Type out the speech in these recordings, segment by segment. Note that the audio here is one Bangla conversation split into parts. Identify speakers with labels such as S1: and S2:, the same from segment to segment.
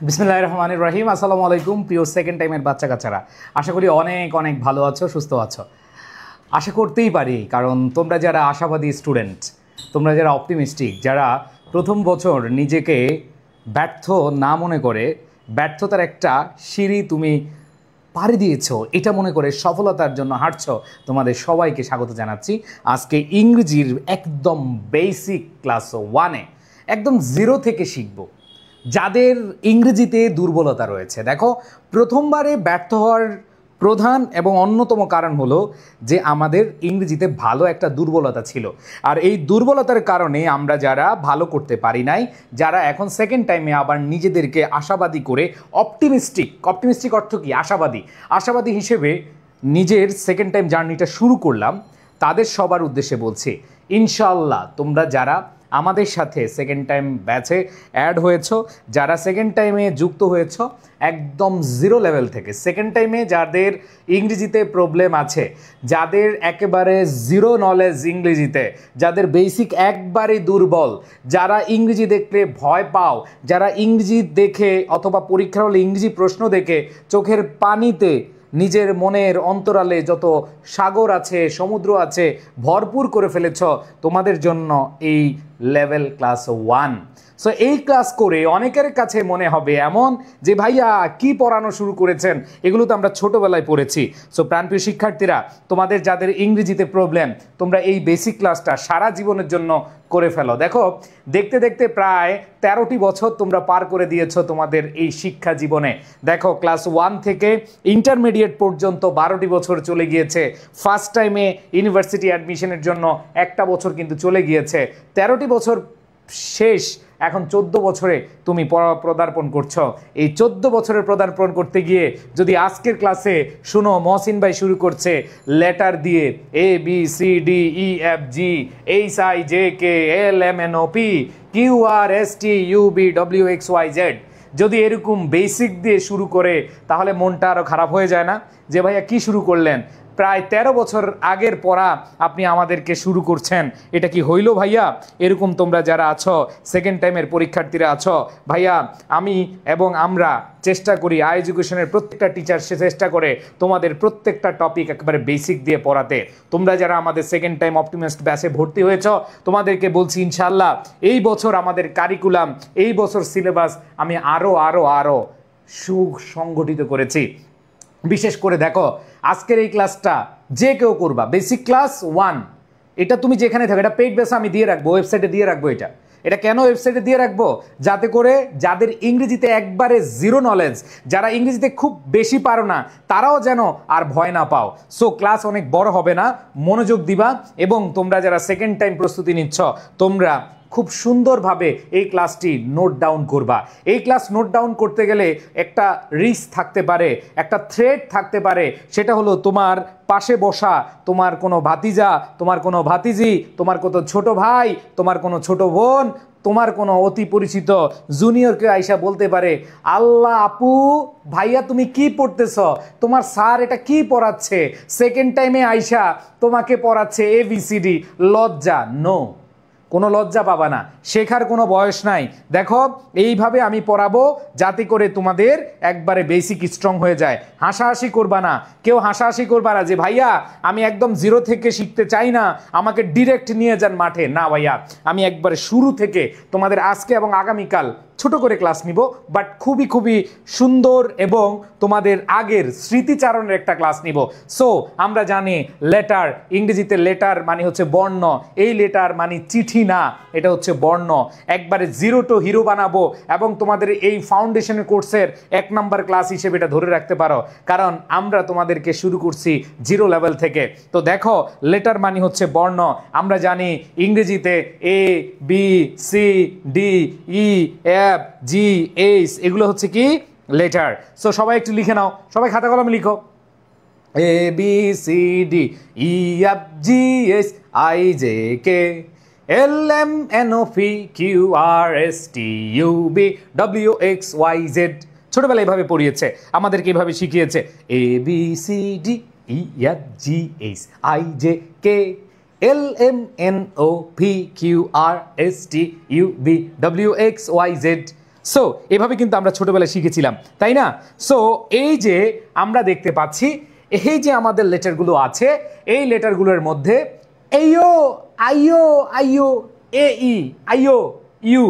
S1: বিসমিল্লাহির রহমানির রহিম। আসসালামু আলাইকুম প্রিয় সেকেন্ড টাইমের বাচ্চা কাচ্চারা, আশা করি অনেক অনেক ভালো আছো, সুস্থ আছো। আশা করতেই পারি, কারণ তোমরা যারা আশাবাদী স্টুডেন্ট, তোমরা যারা অপটিমিস্টিক, যারা প্রথম বছর নিজেকে ব্যর্থ না মনে করে ব্যর্থতার একটা সিঁড়ি তুমি পাড়ি দিয়েছো এটা মনে করে সফলতার জন্য হাঁটছো, তোমাদের সবাইকে স্বাগত জানাচ্ছি। আজকে ইংরেজির একদম বেসিক ক্লাস 1-এ একদম জিরো থেকে শিখবো। যাদের ইংরেজিতে দুর্বলতা রয়েছে, দেখো, প্রথমবারে ব্যর্থ হওয়ার প্রধান এবং অন্যতম কারণ হলো যে আমাদের ইংরেজিতে ভালো একটা দুর্বলতা ছিল, আর এই দুর্বলতার কারণে আমরা যারা ভালো করতে পারি নাই, যারা এখন সেকেন্ড টাইমে আবার নিজেদেরকে আশাবাদী করে অপটিমিস্টিক অর্থ কি? আশাবাদী হিসেবে নিজের সেকেন্ড টাইম জার্নিটা শুরু করলাম, তাদের সবার উদ্দেশ্যে বলছি, ইনশাআল্লাহ তোমরা যারা আমাদের সাথে সেকেন্ড টাইম ব্যাচে অ্যাড হয়েছো, যারা সেকেন্ড টাইমে যুক্ত হয়েছো একদম জিরো লেভেল থেকে, সেকেন্ড টাইমে যাদের ইংরেজিতে প্রবলেম আছে, যাদের একেবারে জিরো নলেজ ইংরেজিতে, যাদের বেসিক একবারেই দুর্বল, যারা ইংরেজি দেখলে ভয় পাও, যারা ইংরেজি দেখে অথবা পরীক্ষার হলে ইংরেজি প্রশ্ন দেখে চোখের পানিতে নিজের মনের অন্তরালে যত সাগর আছে, সমুদ্র আছে, ভরপুর করে ফেলেছ, তোমাদের জন্য এই লেভেল ক্লাস 1। সো এই ক্লাস করে অনেকের কাছে মনে হবে এমন যে ভাইয়া কি পড়ানো শুরু করেছেন, এগুলো তো আমরা ছোটোবেলায় পড়েছি। সো প্রাণপ্রিয় শিক্ষার্থীরা, তোমাদের যাদের ইংরেজিতে প্রবলেম, তোমরা এই বেসিক ক্লাসটা সারা জীবনের জন্য করে ফেলো। দেখো, দেখতে দেখতে প্রায় 13টি বছর তোমরা পার করে দিয়েছো তোমাদের এই শিক্ষা জীবনে। দেখো, ক্লাস 1 থেকে ইন্টারমিডিয়েট পর্যন্ত 12টি বছর চলে গিয়েছে। ফার্স্ট টাইমে ইউনিভার্সিটি অ্যাডমিশনের জন্য একটা বছর কিন্তু চলে গিয়েছে। 13টি বছর শেষ, এখন 14 বছরে তুমি পদার্পণ করছো। এই 14 বছরের পদার্পণ করতে গিয়ে যদি আজকের ক্লাসে শুনো, মহসিন ভাই শুরু করছে লেটার দিয়ে ABCDEFGHIJKLMNOP QRSTUVWXYZ, যদি এরকম বেসিক দিয়ে শুরু করে তাহলে মনটা আরও খারাপ হয়ে যায় না যে ভাইয়া কি শুরু করলেন? প্রায় 13 বছর আগের পড়া আপনি আমাদেরকে শুরু করছেন, এটা কি হইল ভাইয়া? এরকম তোমরা যারা আছো, সেকেন্ড টাইমের পরীক্ষার্থীরা আছো, ভাইয়া আমি এবং আমরা চেষ্টা করি, এডুকেশনের প্রত্যেকটা টিচার সে চেষ্টা করে তোমাদের প্রত্যেকটা টপিক একেবারে বেসিক দিয়ে পড়াতে। তোমরা যারা আমাদের সেকেন্ড টাইম অপটিমিস্ট ব্যাচে ভর্তি হয়েছ, তোমাদেরকে বলছি ইনশাআল্লাহ এই বছর আমাদের কারিকুলাম, এই বছর সিলেবাস আমি আরও সুসংগঠিত করেছি। বিশেষ করে দেখো, আজকের এই ক্লাসটা যে কেউ করবা, বেসিক ক্লাস 1, এটা তুমি যেখানে থাকো, এটা পেইড বেসে আমি দিয়ে রাখবো, ওয়েবসাইটে দিয়ে রাখবো। এটা কেন ওয়েবসাইটে দিয়ে রাখবো? যাতে করে যাদের ইংরেজিতে একবারে জিরো নলেজ, যারা ইংরেজিতে খুব বেশি পারো না, তারাও যেন আর ভয় না পাও। সো ক্লাস অনেক বড় হবে না, মনোযোগ দিবা, এবং তোমরা যারা সেকেন্ড টাইম প্রস্তুতি নিচ্ছ, তোমরা খুব সুন্দরভাবে এই ক্লাসটি নোট ডাউন করবা। এই ক্লাস নোট ডাউন করতে গেলে একটা রিস্ক থাকতে পারে, একটা থ্রেট থাকতে পারে, সেটা হলো তোমার পাশে বসা তোমার কোনো ভাতিজা, তোমার কোনো ভাতিজি, তোমার কোনো ছোট ভাই, তোমার কোনো ছোট বোন, তোমার কোনো অতি পরিচিত জুনিয়রকে আইসা বলতে পারে, আল্লাহ আপু ভাইয়া তুমি কি পড়তেছ, তোমার স্যার এটা কি পড়াচ্ছে, সেকেন্ড টাইমে আইসা তোমাকে পড়াচ্ছে ABCD। লজ্জা? নো, কোনো লজ্জা পাবা না, শেখার কোনো বয়স নাই। দেখো, এইভাবে আমি পড়াবো যাতে করে তোমাদের একবারে বেসিক স্ট্রং হয়ে যায়। হাসাহাসি করবা না, কেউ হাসাহাসি করবা না যে ভাইয়া আমি একদম জিরো থেকে শিখতে চাই না, আমাকে ডিরেক্ট নিয়ে যান মাঠে। না ভাইয়া, আমি একবারে শুরু থেকে তোমাদের আজকে এবং আগামীকাল ছোট করে ক্লাস নিব, বাট খুবই সুন্দর এবং তোমাদের আগের স্মৃতিচারণের একটা ক্লাস নিব। সো আমরা জানি লেটার, ইংরেজিতে লেটার মানে হচ্ছে বর্ণ, এই লেটার মানে চিঠি না, এটা হচ্ছে বর্ণ। একবারে জিরো টু হিরো বানাবো, এবং তোমাদের এই ফাউন্ডেশনের কোর্সের 1 নাম্বার ক্লাস হিসেবে এটা ধরে রাখতে পারো, কারণ আমরা তোমাদেরকে শুরু করছি জিরো লেভেল থেকে। তো দেখো, লেটার মানে হচ্ছে বর্ণ। আমরা জানি ইংরেজিতে ABCDEFGH এগুলো হচ্ছে কি? লেটার। সো সবাই একটু লিখে নাও, সবাই খাতা কলমে লিখো, ABCDEFGHIJKLMNOPQRSTUVWXYZ। ছোটবেলায় এইভাবে পড়িয়েছে, আমাদেরকে এইভাবে শিখিয়েছে, ABCDEFGHIJKLMNOPQRSTUVWXYZ। সো এভাবে কিন্তু আমরা ছোটবেলায় শিখেছিলাম, তাই না? সো এই যে আমরা দেখতে পাচ্ছি এই যে আমাদের লেটারগুলো আছে, এই লেটারগুলোর মধ্যে এইও, আইও, আইও, এ ই, আইও, ইউ,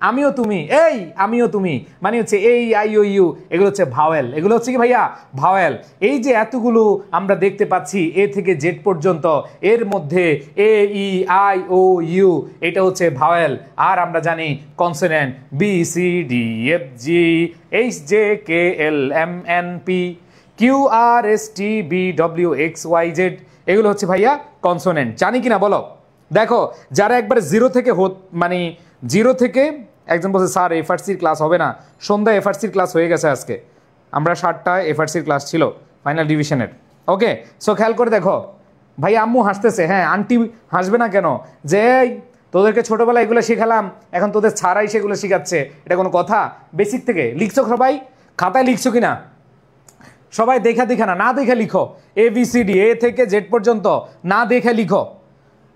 S1: আমিও তুমি, এই আমিও তুমি, মানে হচ্ছে এই আইও ইউ, এগুলো হচ্ছে ভাওয়েল। এগুলো হচ্ছে কি ভাইয়া? ভাওয়েল। এই যে এতগুলো আমরা দেখতে পাচ্ছি এ থেকে জেড পর্যন্ত, এর মধ্যে এ ই আই ও ইউ এটা হচ্ছে ভাওয়েল। আর আমরা জানি consonant B C D F G H J K L M N P Q R S T V W X Y Z, এগুলো হচ্ছে ভাইয়া কনসোনেন্ট। জানি কিনা বলো? দেখো যারা একবারে জিরো থেকে মানে জিরো থেকে, একজন বলছে স্যার এফআরসির ক্লাস হবে না, সন্ধ্যায় এফআরসির ক্লাস হয়ে গেছে আজকে, আমরা 7টায় এফআরসির ক্লাস ছিল ফাইনাল ডিভিশনের। ওকে, সো খেয়াল করে দেখো ভাই, আম্মু হাসতেছে, হ্যাঁ আন্টি হাসবে না কেন, যে তোদেরকে ছোটোবেলায় এগুলো শেখালাম, এখন তোদের ছাড়াই সেগুলো শেখাচ্ছে, এটা কোনো কথা? বেসিক থেকে লিখছো সবাই? খাতায় লিখছো কিনা সবাই? দেখা না, না দেখে লিখো। এ বি সি ডি, এ থেকে জেড পর্যন্ত না দেখে লিখো।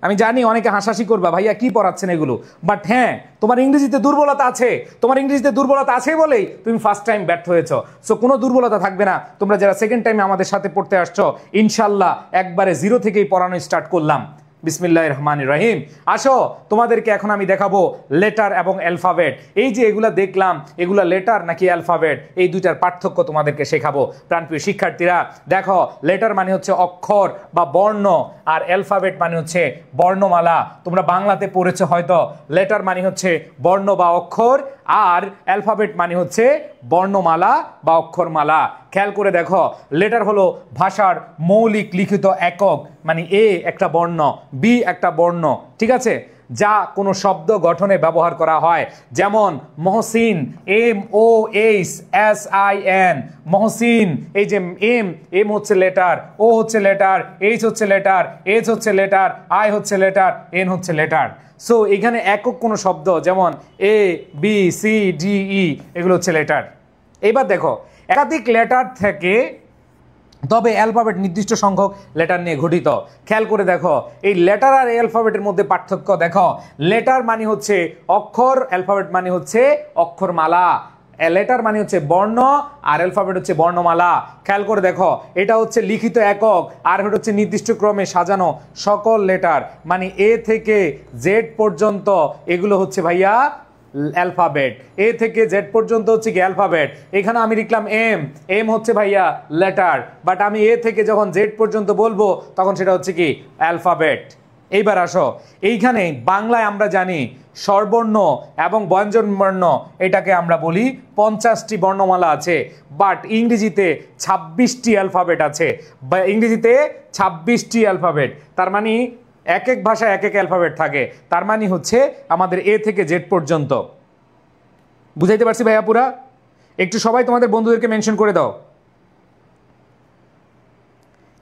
S1: আমি জানি অনেকে হাসাহাসি করবা, ভাইয়া কি পড়াচ্ছেন এগুলো, বাট হ্যাঁ তোমার ইংরেজিতে দুর্বলতা আছে, তোমার ইংরেজিতে দুর্বলতা আছে বলেই তুমি ফার্স্ট টাইম ব্যর্থ হয়েছো। সো কোনো দুর্বলতা থাকবে না। তোমরা যারা সেকেন্ড টাইমে আমাদের সাথে পড়তে আসছো, ইনশাল্লাহ একবারে জিরো থেকেই পড়ানো স্টার্ট করলাম। বিসমিল্লাহির রহমানির রহিম। আসো তোমাদেরকে এখন আমি দেখাবো লেটার এবং অ্যালফাবেট। এই যে এগুলা দেখলাম, এগুলা লেটার নাকি অ্যালফাবেট, এই দুইটার পার্থক্য তোমাদেরকে শেখাবো। প্রাণপ্রিয় শিক্ষার্থীরা দেখো, লেটার মানে হচ্ছে অক্ষর বা বর্ণ, আর অ্যালফাবেট মানে হচ্ছে বর্ণমালা। তোমরা বাংলাতে পড়েছো হয়তো, লেটার মানে হচ্ছে বর্ণ বা অক্ষর, আর অ্যালফাবেট মানে হচ্ছে বর্ণমালা বা অক্ষরমালা। খেয়াল করে দেখো, লেটার হলো ভাষার মৌলিক লিখিত একক, মানে এ একটা বর্ণ, বি একটা বর্ণ, ঠিক আছে, যা কোনো শব্দ গঠনে ব্যবহার করা হয়। যেমন Mohsin, M O H S I N, Mohsin. এই যে এম, এম হচ্ছে লেটার, ও হচ্ছে লেটার, এইচ হচ্ছে লেটার, এইচ হচ্ছে লেটার, আই হচ্ছে লেটার, এন হচ্ছে লেটার। সো এখানে একক কোনো শব্দ যেমন A B C D E, এগুলো হচ্ছে লেটার। এবার দেখো, একাধিক লেটার থেকে, তবে অ্যালফাবেট নির্দিষ্ট সংখ্যক লেটার নিয়ে গঠিত। খেয়াল করে দেখো, এই লেটার আর অ্যালফাবেটের মধ্যে পার্থক্য দেখো। লেটার মানে হচ্ছে অক্ষর, অ্যালফাবেট মানে হচ্ছে অক্ষরমালা। লেটার মানে হচ্ছে বর্ণ, আর অ্যালফাবেট হচ্ছে বর্ণমালা। খেয়াল করে দেখো, এটা হচ্ছে লিখিত একক, আর এটা হচ্ছে নির্দিষ্ট ক্রমে সাজানো সকল লেটার, মানে এ থেকে জেড পর্যন্ত এগুলো হচ্ছে ভাইয়া অ্যালফাবেট। এ থেকে জেড পর্যন্ত হচ্ছে কি অ্যালফাবেট। এখানে আমি লিখলাম এম, এম হচ্ছে ভাইয়া লেটার, বাট আমি এ থেকে যখন জেড পর্যন্ত বলবো তখন সেটা হচ্ছে কি অ্যালফাবেট। এইবার আসো, এইখানে বাংলায় আমরা জানি স্বরবর্ণ এবং ব্যঞ্জনবর্ণ, এটাকে আমরা বলি 50টি বর্ণমালা আছে, বাট ইংরেজিতে 26টি অ্যালফাবেট আছে, বা ইংরেজিতে 26টি অ্যালফাবেট। তার মানে এক এক ভাষায় এক এক অ্যালফাবেট থাকে, তার মানে হচ্ছে আমাদের এ থেকে জেড পর্যন্ত। বুঝাইতে পারছি ভাইয়া পুরা? একটু সবাই তোমাদের বন্ধুদেরকে মেনশন করে দাও।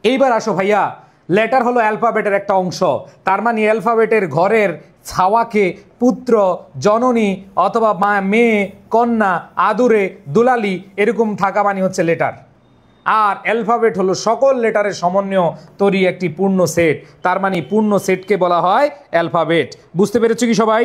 S1: এইবার আসো ভাইয়া, লেটার হলো অ্যালফাবেটের একটা অংশ, তার মানে অ্যালফাবেটের ঘরের ছাওয়াকে পুত্র, জননী অথবা মা, মেয়ে, কন্যা, আদুরে, দুলালি এরকম থাকা মানে হচ্ছে লেটার। আর অ্যালফাবেট হলো সকল লেটারের সমন্বয় তৈরি একটি পূর্ণ সেট, তার মানে পূর্ণ সেটকে বলা হয় অ্যালফাবেট। বুঝতে পেরেছো কি সবাই?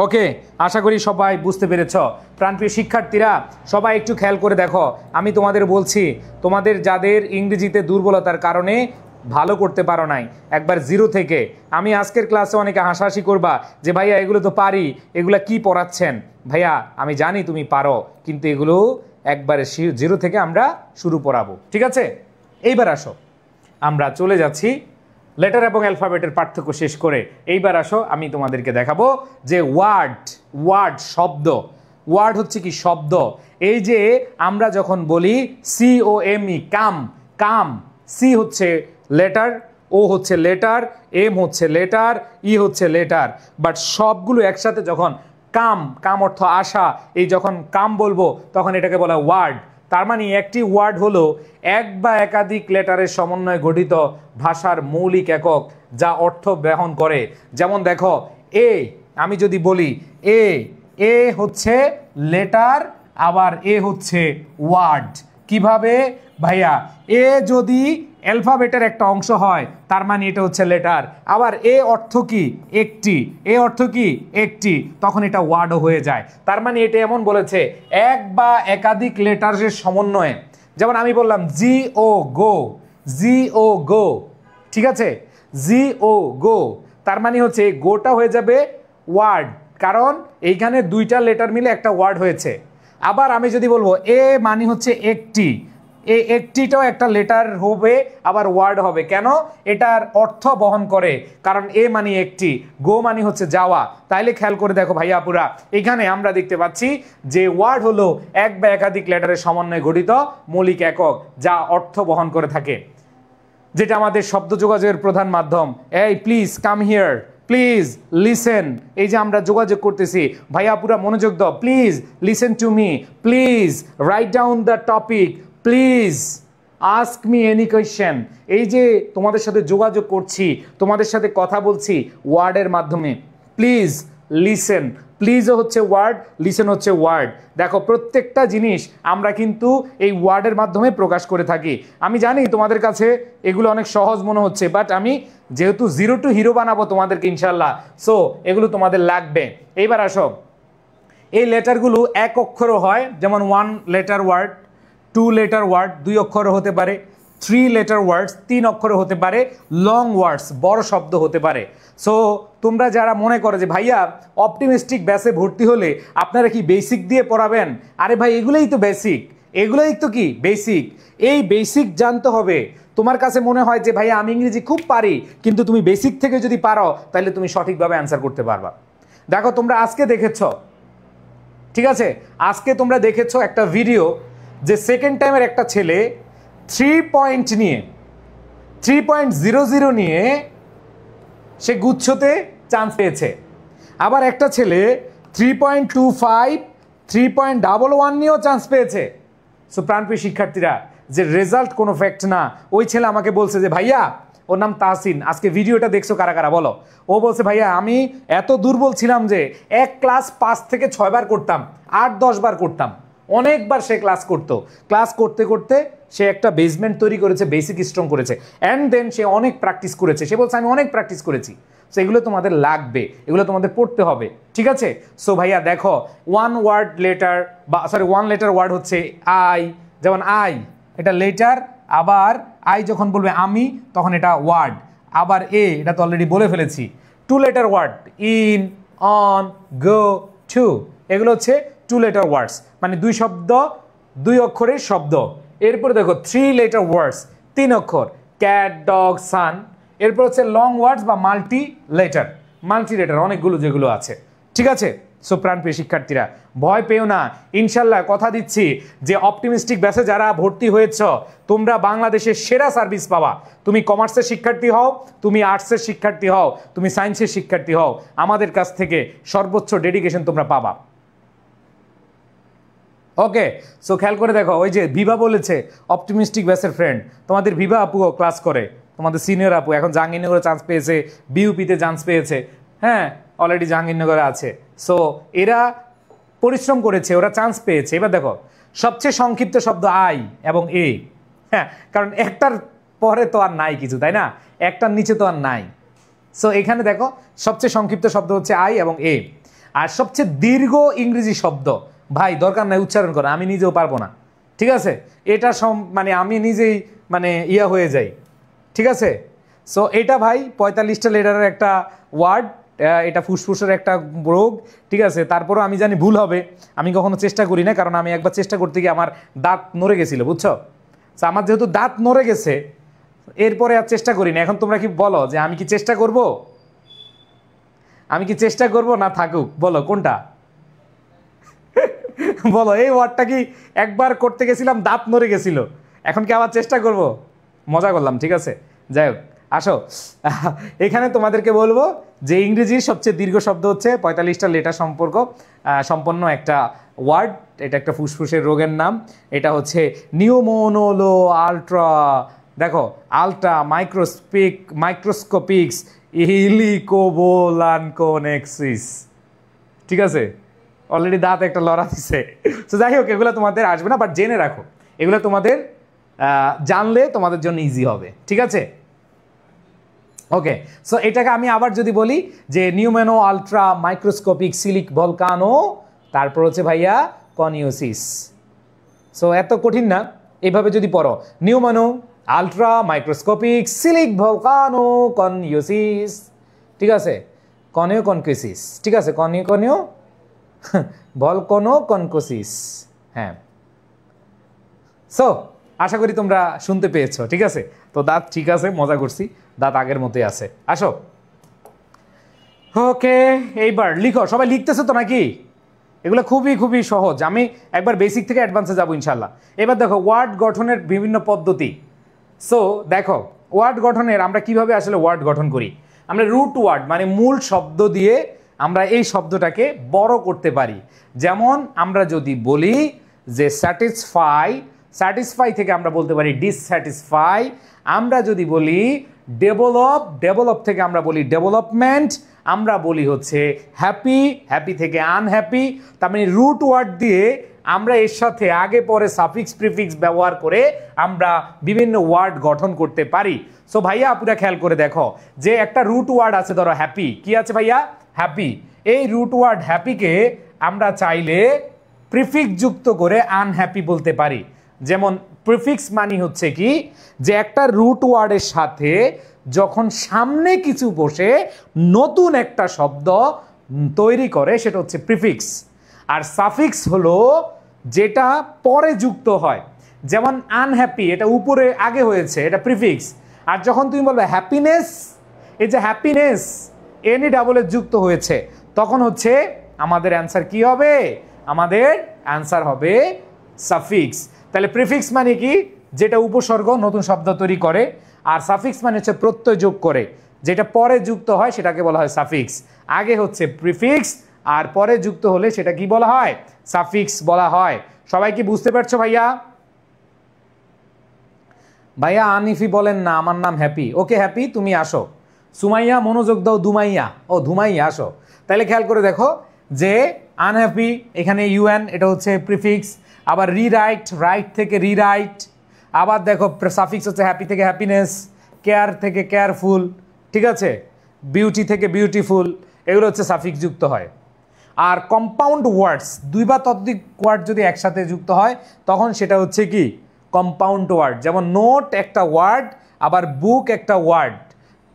S1: ওকে, আশা করি সবাই বুঝতে পেরেছ। প্রাণপ্রিয় শিক্ষার্থীরা সবাই একটু খেয়াল করে দেখো, আমি তোমাদের বলছি, তোমাদের যাদের ইংরেজিতে দুর্বলতার কারণে ভালো করতে পারো নাই একবার জিরো থেকে, আমি আজকের ক্লাসে অনেকে হাসাহাসি করবা যে ভাইয়া এগুলো তো পারি, এগুলা কি পড়াচ্ছেন ভাইয়া? আমি জানি তুমি পারো, কিন্তু এগুলো একবারে জিরো থেকে আমরা শুরু পড়াবো, ঠিক আছে? এইবার আসো, আমরা চলে যাচ্ছি লেটার এবং অ্যালফাবেটের পার্থক্য শেষ করে। এইবার আসো, আমি তোমাদেরকে দেখাবো যে ওয়ার্ড শব্দ। ওয়ার্ড হচ্ছে কি শব্দ। এই যে আমরা যখন বলি COME, কাম, সি হচ্ছে লেটার, ও হচ্ছে লেটার, এম হচ্ছে লেটার, ই হচ্ছে লেটার, বাট সবগুলো একসাথে যখন কাম অর্থ আশা, এই যখন কাম বলবো তখন এটাকে বলা ওয়ার্ড। তার মানে একটি ওয়ার্ড হলো এক বা একাধিক লেটারের সমন্বয়ে গঠিত ভাষার মৌলিক একক, যা অর্থ বহন করে। যেমন দেখো, এ, আমি যদি বলি এ হচ্ছে লেটার, আবার এ হচ্ছে ওয়ার্ড। কিভাবে ভাইয়া? এ যদি অ্যালফাবেটের একটা অংশ হয়, তার মানে এটা হচ্ছে লেটার। আবার এ অর্থ কি? একটি। এ অর্থ কি? একটি। তখন এটা ওয়ার্ডও হয়ে যায়। তার মানে এটা এমন বলেছে এক বা একাধিক লেটারের সমন্বয়ে। যেমন আমি বললাম জি ও গো, জি ও গো, ঠিক আছে, জি ও গো, তার মানে হচ্ছে গোটা হয়ে যাবে ওয়ার্ড, কারণ এইখানে দুইটা লেটার মিলে একটা ওয়ার্ড হয়েছে। আবার আমি যদি বলবো এ মানে হচ্ছে একটি, এই একটিটাও একটা লেটার হবে, আবার ওয়ার্ড হবে। কেন? এটার অর্থ বহন করে, কারণ এ মানে একটি, গো মানে হচ্ছে যাওয়া। তাইলে খেয়াল করে দেখো ভাইয়া আপুরা, এখানে আমরা দেখতে পাচ্ছি যে ওয়ার্ড হলো এক বা একাধিক লেটারের সমন্বয়ে গঠিত মৌলিক একক, যা অর্থ বহন করে থাকে, যেটা আমাদের শব্দ যোগাযোগের প্রধান মাধ্যম। এই please come here, please listen, এই যে আমরা যোগাযোগ করতেছি, ভাইয়া পুরা মনোযোগ দাও, please listen to me, please write down the topic, please ask me any question. এই যে তোমাদের সাথে যোগাযোগ করছি, তোমাদের সাথে কথা বলছি ওয়ার্ডের মাধ্যমে, প্লিজ লিসেন, প্লিজও হচ্ছে ওয়ার্ড, লিসেন হচ্ছে ওয়ার্ড। দেখো প্রত্যেকটা জিনিস আমরা কিন্তু এই ওয়ার্ডের মাধ্যমে প্রকাশ করে থাকি। আমি জানি তোমাদের কাছে এগুলো অনেক সহজ মনে হচ্ছে, বাট আমি যেহেতু জিরো টু হিরো বানাবো তোমাদেরকে ইনশাল্লাহ, সো এগুলো তোমাদের লাগবে। এইবার আসো, এই লেটারগুলো এক অক্ষরও হয়, যেমন 1 লেটার ওয়ার্ড, 2 লেটার ওয়ার্ড 2 অক্ষরও হতে পারে, 3 লেটার ওয়ার্ডস 3 অক্ষরও হতে পারে, লং ওয়ার্ডস বড় শব্দ হতে পারে। সো তোমরা যারা মনে করো যে ভাইয়া অপটিমিস্টিক ব্যাচে ভর্তি হলে আপনারা কি বেসিক দিয়ে পড়াবেন, আরে ভাই এগুলোই তো বেসিক, এগুলোই তো কি বেসিক। এই বেসিক জানতে হবে। তোমার কাছে মনে হয় যে ভাইয়া আমি ইংরেজি খুব পারি, কিন্তু তুমি বেসিক থেকে যদি পারো তাহলে তুমি সঠিকভাবে অ্যান্সার করতে পারবা। দেখো তোমরা আজকে দেখেছো, ঠিক আছে, আজকে তোমরা দেখেছো একটা ভিডিও যে সেকেন্ড টাইমের একটা ছেলে 3 পয়েন্ট নিয়ে 3.00 নিয়ে সে গুচ্ছতে চান্স পেয়েছে। আবার একটা ছেলে 3.25 3.11 নিয়েও চান্স পেয়েছে। সো প্রাণপ্রিয় শিক্ষার্থীরা, যে রেজাল্ট কোনো ফ্যাক্ট না। ওই ছেলে আমাকে বলছে যে ভাইয়া, ওর নাম তাহসিন, আজকে ভিডিওটা দেখছো কারা কারা বলো। ও বলছে ভাইয়া আমি এত দুর্বল ছিলাম যে এক ক্লাস 5 থেকে 6 বার করতাম, 8-10 বার করতাম, অনেকবার সে ক্লাস করতো। ক্লাস করতে করতে সে একটা বেসমেন্ট তৈরি করেছে, বেসিক স্ট্রং করেছে, অ্যান্ড দেন সে অনেক প্র্যাকটিস করেছে। সে বলছে আমি অনেক প্র্যাকটিস করেছি। সো এগুলো তোমাদের লাগবে, এগুলো তোমাদের পড়তে হবে, ঠিক আছে। সো ভাইয়া দেখো 1 ওয়ার্ড লেটার বা সরি 1 লেটার ওয়ার্ড হচ্ছে আই, যেমন আই এটা লেটার, আবার আই যখন বলবে আমি তখন এটা ওয়ার্ড, আবার এ এটা তো অলরেডি বলে ফেলেছি। 2 letter word in, on, go, to, এগুলো হচ্ছে 2 লেটার ওয়ার্ডস, মানে 2 শব্দ 2 অক্ষরের শব্দ। এরপরে দেখো 3 লেটার ওয়ার্ডস 3 অক্ষর, ক্যাট, ডগ, সান। এরপর হচ্ছে লং ওয়ার্ডস বা মাল্টি লেটার, অনেকগুলো যেগুলো আছে, ঠিক আছে। সো প্রাণপ্রিয় শিক্ষার্থীরা ভয় পেও না, ইনশাল্লাহ কথা দিচ্ছি যে অপটিমিস্টিক ব্যাচে যারা ভর্তি হয়েছ তোমরা বাংলাদেশের সেরা সার্ভিস পাবা। তুমি কমার্সের শিক্ষার্থী হও, তুমি আর্টসের শিক্ষার্থী হও, তুমি সায়েন্সের শিক্ষার্থী হও, আমাদের কাছ থেকে সর্বোচ্চ ডেডিকেশন তোমরা পাবা। ওকে, সো খেয়াল করে দেখো, ওই যে ভিভা বলেছে অপটিমিস্টিক ব্যাচের ফ্রেন্ড, তোমাদের ভিভা আপুও ক্লাস করে, তোমাদের সিনিয়র আপু এখন জাহাঙ্গীরনগরে চান্স পেয়েছে, বিউপিতে চান্স পেয়েছে, হ্যাঁ অলরেডি জাহাঙ্গীরনগরে আছে। সো এরা পরিশ্রম করেছে, ওরা চান্স পেয়েছে। এবার দেখো সবচেয়ে সংক্ষিপ্ত শব্দ আই এবং এ, হ্যাঁ কারণ একটার পরে তো আর নাই কিছু, তাই না, একটার নিচে তো আর নাই। সো এখানে দেখো সবচেয়ে সংক্ষিপ্ত শব্দ হচ্ছে আই এবং এ। আর সবচেয়ে দীর্ঘ ইংরেজি শব্দ, ভাই দরকার নাই উচ্চারণ করা, আমি নিজেও পারবো না, ঠিক আছে, এটা মানে আমি নিজেই মানে ইয়া হয়ে যাই, ঠিক আছে। সো এটা ভাই 45টা লেটারের একটা ওয়ার্ড, এটা ফুসফুসের একটা রোগ, ঠিক আছে। তারপরও আমি জানি ভুল হবে, আমি কখনো চেষ্টা করি না, কারণ আমি একবার চেষ্টা করতে গিয়ে আমার দাঁত নড়ে গেছিলো, বুঝছো। সো আমার যেহেতু দাঁত নড়ে গেছে এরপরে আর চেষ্টা করি না। এখন তোমরা কি বলো যে আমি কি চেষ্টা করব, আমি কি চেষ্টা করব না থাকুক, বলো কোনটা বলো। এই ওয়ার্ডটা কি একবার করতে গেছিলাম দাঁত নড়ে গেছিল, এখন কি আবার চেষ্টা করব, মজা করলাম, ঠিক আছে। যাই হোক আসো, এখানে তোমাদেরকে বলবো যে ইংরেজির সবচেয়ে দীর্ঘ শব্দ হচ্ছে 45টা লেটার সম্পন্ন একটা ওয়ার্ড, এটা একটা ফুসফুসের রোগের নাম, এটা হচ্ছে নিউমোনোলো আলট্রা, দেখো আলট্রা মাইক্রোস্কোপিক্স ইলিকোবোলানকোনেক্সিস, ঠিক আছে। অলরেডি দাঁত একটা লড়া দিছে। তো যাই হোক এগুলো তোমাদের আসবে না, বাট জেনে রাখো এগুলো তোমাদের জানলে তোমাদের জন্য ইজি হবে, ঠিক আছে? ওকে, সো এটাকে আমি আবার যদি বলি যে নিউমেনো আলট্রা মাইক্রোস্কোপিক সিলিক ভলকানো, তারপর হচ্ছে ভাইয়া কনিওসিস। সো এত কঠিন না, এইভাবে যদি পড়ো pneumonoultramicroscopicsilicovolcanoconiosis, ঠিক আছে? কনিও কনকোসিস, ঠিক আছে? Conio volcano coniosis. হ্যাঁ, সো আশা করি তোমরা শুনতে পেয়েছো, ঠিক আছে? তো দাঁত ঠিক আছে, মজা করছি, দাঁত আগের মতোই আছে। আসো, ওকে, এইবার লিখো। সবাই লিখতেছো তো নাকি? এগুলো খুবই খুবই সহজ, আমি একবার বেসিক থেকে অ্যাডভান্সে যাবো ইনশাল্লাহ। এবার দেখো ওয়ার্ড গঠনের বিভিন্ন পদ্ধতি। সো দেখো ওয়ার্ড গঠনের আমরা কিভাবে আসলে ওয়ার্ড গঠন করি। আমরা রুট ওয়ার্ড মানে মূল শব্দ দিয়ে আমরা এই শব্দটাকে বড় করতে পারি। যেমন আমরা যদি বলি যে স্যাটিসফাই, স্যাটিসফাই থেকে আমরা বলতে পারি ডিসস্যাটিসফাই। আমরা যদি বলি ডেভেলপ, ডেভেলপ থেকে আমরা বলি ডেভেলপমেন্ট। আমরা বলি হচ্ছে হ্যাপি, হ্যাপি থেকে আনহ্যাপি। তার মানে রুট ওয়ার্ড দিয়ে আমরা এর সাথে আগে পরে সাফিক্স প্রিফিক্স ব্যবহার করে আমরা বিভিন্ন ওয়ার্ড গঠন করতে পারি। সো ভাইয়া আপুরা খেয়াল করে দেখো যে একটা রুট ওয়ার্ড আছে, ধরো হ্যাপি। কি আছে ভাইয়া? হ্যাপি। এই রুট ওয়ার্ড হ্যাপিকে আমরা চাইলে প্রিফিক্স যুক্ত করে আনহ্যাপি বলতে পারি। যেমন প্রিফিক্স মানে হচ্ছে কি, যে একটা রুট ওয়ার্ডের সাথে যখন সামনে কিছু বসে নতুন একটা শব্দ তৈরি করে, সেটা হচ্ছে প্রিফিক্স। আর সাফিক্স হলো যেটা পরে যুক্ত হয়। যেমন আনহ্যাপি, এটা উপরে আগে হয়েছে, এটা প্রিফিক্স। আর যখন তুমি বলবে হ্যাপিনেস, এই যে হ্যাপিনেস এনি ডাবলের যুক্ত হয়েছে, তখন হচ্ছে আমাদের অ্যান্সার কি হবে? আমাদের অ্যান্সার হবে সাফিক্স। তাহলে প্রিফিক্স মানে কি? যেটা উপসর্গ নতুন শব্দ তৈরি করে। আর সাফিক্স মানে হচ্ছে প্রত্যয় যোগ করে, যেটা পরে যুক্ত হয় সেটাকে বলা হয় সাফিক্স। আগে হচ্ছে প্রিফিক্স আর পরে যুক্ত হলে সেটা কি বলা হয়? সাফিক্স বলা হয়। সবাই কি বুঝতে পারছো ভাইয়া? ভাইয়া আনিফি বলেন না আমার নাম হ্যাপি। ওকে হ্যাপি, তুমি আসো। সুমাইয়া মনোযোগ দাও, দুমাইয়া, ও ধুমাইয়া আসো। তাহলে খেয়াল করে দেখো যে আনহ্যাপি, এখানে ইউএন, এটা হচ্ছে প্রিফিক্স। আবার রিরাইট, রাইট থেকে রিরাইট। আবার দেখো সাফিক্স হচ্ছে হ্যাপি থেকে হ্যাপিনেস, কেয়ার থেকে কেয়ারফুল, ঠিক আছে? বিউটি থেকে বিউটিফুল, এগুলো হচ্ছে সাফিক্স যুক্ত হয়। আর কম্পাউন্ড ওয়ার্ডস, দুই বা ততোধিক ওয়ার্ড যদি একসাথে যুক্ত হয় তখন সেটা হচ্ছে কি? Compound word. যেমন নোট একটা ওয়ার্ড, আবার বুক একটা ওয়ার্ড,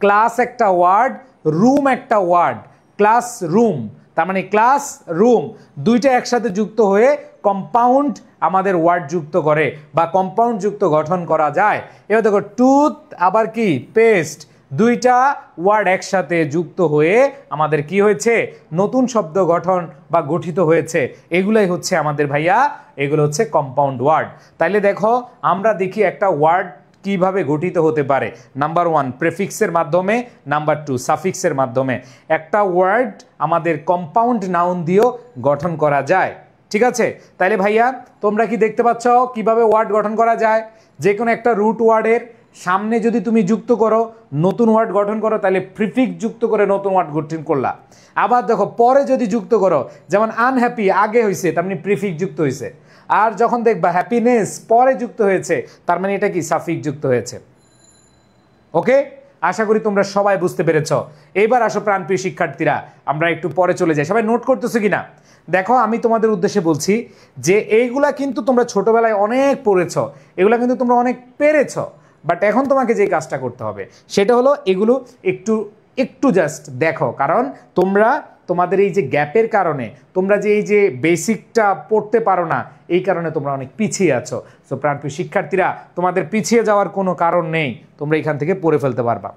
S1: ক্লাস একটা ওয়ার্ড, রুম একটা ওয়ার্ড। ক্লাস রুম, তার মানে ক্লাস রুম দুইটা একসাথে যুক্ত হয়ে কম্পাউন্ড আমাদের ওয়ার্ড যুক্ত করে বা কম্পাউন্ড যুক্ত গঠন করা যায়। এবার দেখো টুথ, আবার কি পেস্ট, দুইটা ওয়ার্ড একসাথে যুক্ত হয়ে আমাদের কি হয়েছে? নতুন শব্দ গঠন বা গঠিত হয়েছে। এগুলাই হচ্ছে আমাদের ভাইয়া, এগুলো হচ্ছে কম্পাউন্ড ওয়ার্ড। তাইলে দেখো আমরা দেখি একটা ওয়ার্ড কিভাবে গঠিত হতে পারে। নাম্বার 1 প্রেফিক্সের মাধ্যমে, নাম্বার 2 সাফিক্সের মাধ্যমে। একটা ওয়ার্ড আমাদের কম্পাউন্ড নাউন দিয়েও গঠন করা যায়, ঠিক আছে? তাইলে ভাইয়া তোমরা কি দেখতে পাচ্ছ কিভাবে ওয়ার্ড গঠন করা যায়? যে কোনো একটা রুট ওয়ার্ডের সামনে যদি তুমি যুক্ত করো, নতুন ওয়ার্ড গঠন করো, তাহলে প্রিফিক্স যুক্ত করে নতুন ওয়ার্ড গঠন করলা। আবার দেখো পরে যদি যুক্ত করো, যেমন আনহ্যাপি আগে হয়েছে, তার মানে প্রিফিক্স যুক্ত হয়েছে। আর যখন দেখবা হ্যাপিনেস পরে যুক্ত হয়েছে, তার মানে এটা কি? সাফিক্স যুক্ত হয়েছে। ওকে, আশা করি তোমরা সবাই বুঝতে পেরেছ। এইবার আসো প্রাণপ্রিয় শিক্ষার্থীরা, আমরা একটু পরে চলে যাই। সবাই নোট করতেছো কিনা দেখো। আমি তোমাদের উদ্দেশ্যে বলছি যে এইগুলা কিন্তু তোমরা ছোটবেলায় অনেক পড়েছ, এগুলা কিন্তু তোমরা অনেক পেরেছ। বাট এখন তোমাকে যে কাজটা করতে হবে সেটা হলো এগুলো একটু একটু জাস্ট দেখো। কারণ তোমরা তোমাদের এই যে গ্যাপের কারণে, তোমরা যে এই যে বেসিকটা পড়তে পারো না, এই কারণে তোমরা অনেক পিছিয়ে আছো। সো প্রাণপ্রিয় শিক্ষার্থীরা, তোমাদের পিছিয়ে যাওয়ার কোনো কারণ নেই, তোমরা এখান থেকে পড়ে ফেলতে পারবা।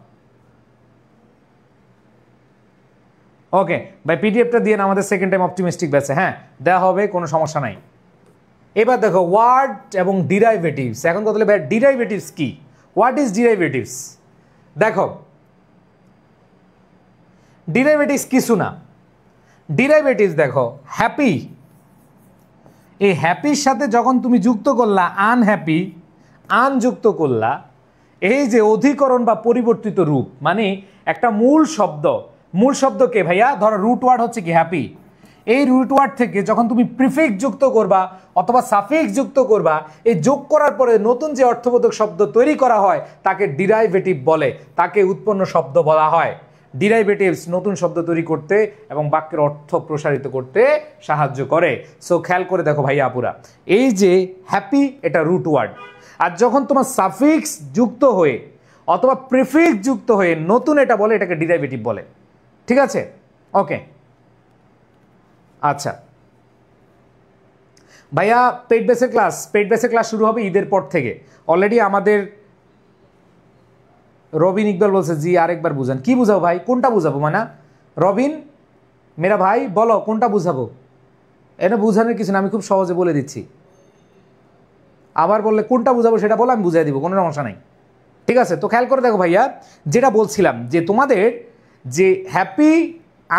S1: ওকে ভাই, পিডিএফটা দিয়ে আমাদের সেকেন্ড টাইম অপটিমিস্টিক ব্যাচে, হ্যাঁ দেওয়া হবে, কোনো সমস্যা নাই। এবার দেখো ওয়ার্ড এবং ডিরাইভেটিভস। এখন কথা হলো ভাই ডিরাইভেটিভস কি? What is derivatives? দেখো ডিরাইভেটিভস কিছু না। ডিরাইভেটিভস দেখো হ্যাপি, এই হ্যাপির সাথে যখন তুমি যুক্ত করলা আনহ্যাপি, আন যুক্ত করলা, এই যে অধিকরণ বা পরিবর্তিত রূপ, মানে একটা মূল শব্দ, মূল শব্দকে ভাইয়া ধরো রুট ওয়ার্ড হচ্ছে কি হ্যাপি, এই রুট ওয়ার্ড থেকে যখন তুমি প্রিফিক্স যুক্ত করবা অথবা সাফিক্স যুক্ত করবা, এই যোগ করার পরে নতুন যে অর্থবোধক শব্দ তৈরি করা হয় তাকে ডিরাইভেটিভ বলে, তাকে উৎপন্ন শব্দ বলা হয়। ডিরাইভেটিভস নতুন শব্দ তৈরি করতে এবং বাক্যের অর্থ প্রসারিত করতে সাহায্য করে। সো খেয়াল করে দেখো ভাইয়া আপুরা, এই যে হ্যাপি এটা রুট ওয়ার্ড, আর যখন তোমার সাফিক্স যুক্ত হয়ে অথবা প্রিফিক্স যুক্ত হয়ে নতুন এটা বলে, এটাকে ডিরাইভেটিভ বলে। ঠিক আছে, ওকে। আচ্ছা ভাইয়া, পেইড বেসের ক্লাস শুরু হবে ঈদের পর থেকে। অলরেডি আমাদের রবিন ইকবাল বলছে জি আরেকবার বুঝান। কি বুঝাবো ভাই, কোনটা বুঝাবো? মানে রবিন মেরা ভাই বলো কোনটা বুঝাবো? এটা বুঝানোর কিছু না, আমি খুব সহজে বলে দিচ্ছি। আবার বললে কোনটা বুঝাবো সেটা বলো, আমি বুঝাই দিব, কোনো সমস্যা নাই। ঠিক আছে, তো খেয়াল করে দেখো ভাইয়া, যেটা বলছিলাম যে তোমাদের যে হ্যাপি,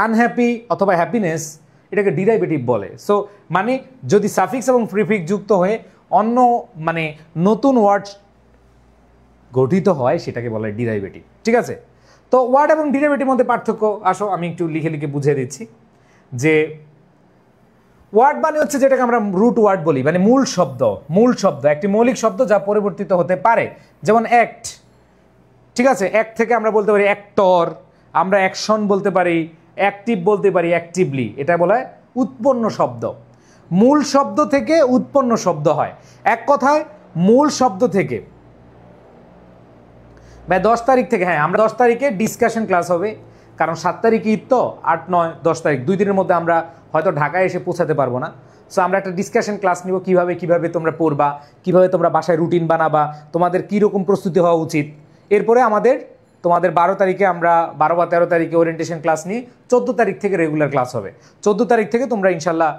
S1: আনহ্যাপি অথবা হ্যাপিনেস, এটাকে ডিরাইভেটিভ বলে। সো মানে যদি সাফিক্স এবং প্রিফিক্স যুক্ত হয়ে অন্য মানে নতুন ওয়ার্ড গঠিত হয় সেটাকে বলে ডিরাইভেটিভ। ঠিক আছে, তো ওয়ার্ড এবং ডিরাইভেটিভের মধ্যে পার্থক্য আসো আমি একটু লিখে লিখে বুঝিয়ে দিচ্ছি। যে ওয়ার্ড মানে হচ্ছে যেটাকে আমরা রুট ওয়ার্ড বলি, মানে মূল শব্দ, একটি মৌলিক শব্দ যা পরিবর্তিত হতে পারে। যেমন অ্যাক্ট, ঠিক আছে, অ্যাক্ট থেকে আমরা বলতে পারি অ্যাক্টর, আমরা অ্যাকশন বলতে পারি, অ্যাক্টিভ বলতে পারি অ্যাক্টিভলি। এটা বলা হয় উৎপন্ন শব্দ। মূল শব্দ থেকে উৎপন্ন শব্দ হয়। এক কথায় মূল শব্দ থেকে ভাই 10 তারিখ থেকে, হ্যাঁ আমরা 10 তারিখে ডিসকাশন ক্লাস হবে, কারণ 7 তারিখ ঈদ তো, 8, 9, 10 তারিখ 2 দিনের মধ্যে আমরা হয়তো ঢাকায় এসে পৌঁছাতে পারবো না। সো আমরা একটা ডিসকাশন ক্লাস নিব, কিভাবে তোমরা পড়বা, কিভাবে তোমরা বাসায় রুটিন বানাবা, তোমাদের কীরকম প্রস্তুতি হওয়া উচিত। এরপরে তোমাদের 12 তারিখে আমরা 12 বা 13 তারিখে ওরিয়েন্টেশন ক্লাস নিয়ে 14 তারিখ থেকে রেগুলার ক্লাস হবে। 14 তারিখ থেকে তোমরা ইনশাল্লাহ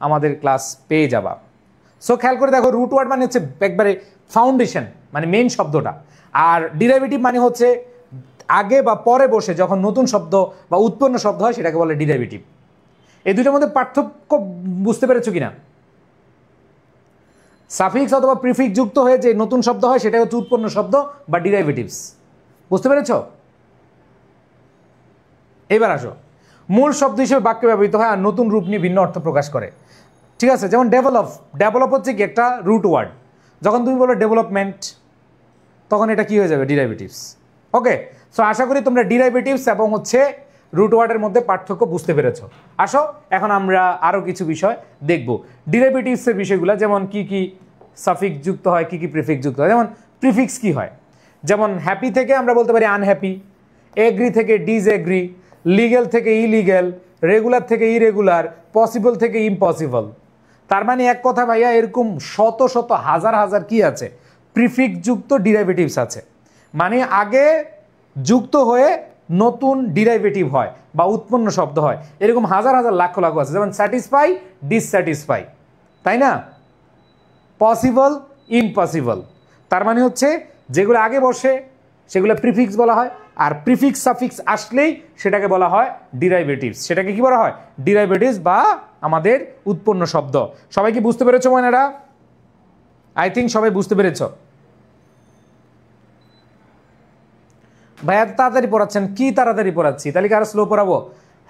S1: আমাদের ক্লাস পেয়ে যাবা। সো খেয়াল করে দেখো, রুট ওয়ার্ড মানে হচ্ছে একবারে ফাউন্ডেশন, মানে মেইন শব্দটা। আর ডিরাইভেটিভ মানে হচ্ছে আগে বা পরে বসে যখন নতুন শব্দ বা উৎপন্ন শব্দ হয় সেটাকে বলে ডিরাইভেটিভ। এই দুটোর মধ্যে পার্থক্য বুঝতে পেরেছো কিনা? সাফিক্স অথবা প্রিফিক্স যুক্ত হয়ে যে নতুন শব্দ হয় সেটা হচ্ছে উৎপন্ন শব্দ বা ডিরাইভেটিভস। বুঝতে পেরেছো? এবার আসো, মূল শব্দ হিসেবে বাক্যে ব্যবহৃত হয় আর নতুন রূপ নিয়ে ভিন্ন অর্থ প্রকাশ করে। ঠিক আছে, যেমন ডেভেলপ হচ্ছে কি একটা রুট ওয়ার্ড। যখন তুমি বলো ডেভেলপমেন্ট, তখন এটা কি হয়ে যাবে? ডিরাইভেটিভস। ওকে, সো আশা করি তোমরা ডিরাইভেটিভস এবং হচ্ছে রুট ওয়ার্ডের মধ্যে পার্থক্য বুঝতে পেরেছো। আসো এখন আমরা আরও কিছু বিষয় দেখব ডিরাইভেটিভসের বিষয়গুলো, যেমন কি কি সাফিক্স যুক্ত হয়, কি কি প্রিফিক্স যুক্ত হয়। যেমন প্রিফিক্স কি হয়, যেমন হ্যাপি থেকে আমরা বলতে পারি আনহ্যাপি, এগ্রি থেকে ডিসএগ্রি, লিগ্যাল থেকে ইলিগ্যাল, রেগুলার থেকে ইরেগুলার, পসিবল থেকে ইম্পসিবল। তার মানে এক কথা ভাইয়া, এরকম শত শত হাজার হাজার কি আছে, প্রিফিক্স যুক্ত ডিরাইভেটিভস আছে। মানে আগে যুক্ত হয়ে নতুন ডিরাইভেটিভ হয় বা উৎপন্ন শব্দ হয়, এরকম হাজার হাজার লাখ লাখ আছে। যেমন স্যাটিসফাই, ডিসস্যাটিসফাই, তাই না? Possible, impossible. তার মানে হচ্ছে যেগুলো আগে বসে সেগুলো প্রিফিক্স বলা হয়, আর প্রিফিক্স সাফিক্স আসলেই সেটাকে বলা হয় ডিরাইভেটিভস। সেটাকে কি বলা হয়? ডিরাইভেটিভস বা আমাদের উৎপন্ন শব্দ। সবাই কি বুঝতে পেরেছো ময়নারা? আই থিঙ্ক সবাই বুঝতে পেরেছো। ভাই এত তাড়াতাড়ি পড়াচ্ছেন, কি তাড়াতাড়ি পড়াচ্ছি? তাহলে কি আরো স্লো পড়াবো?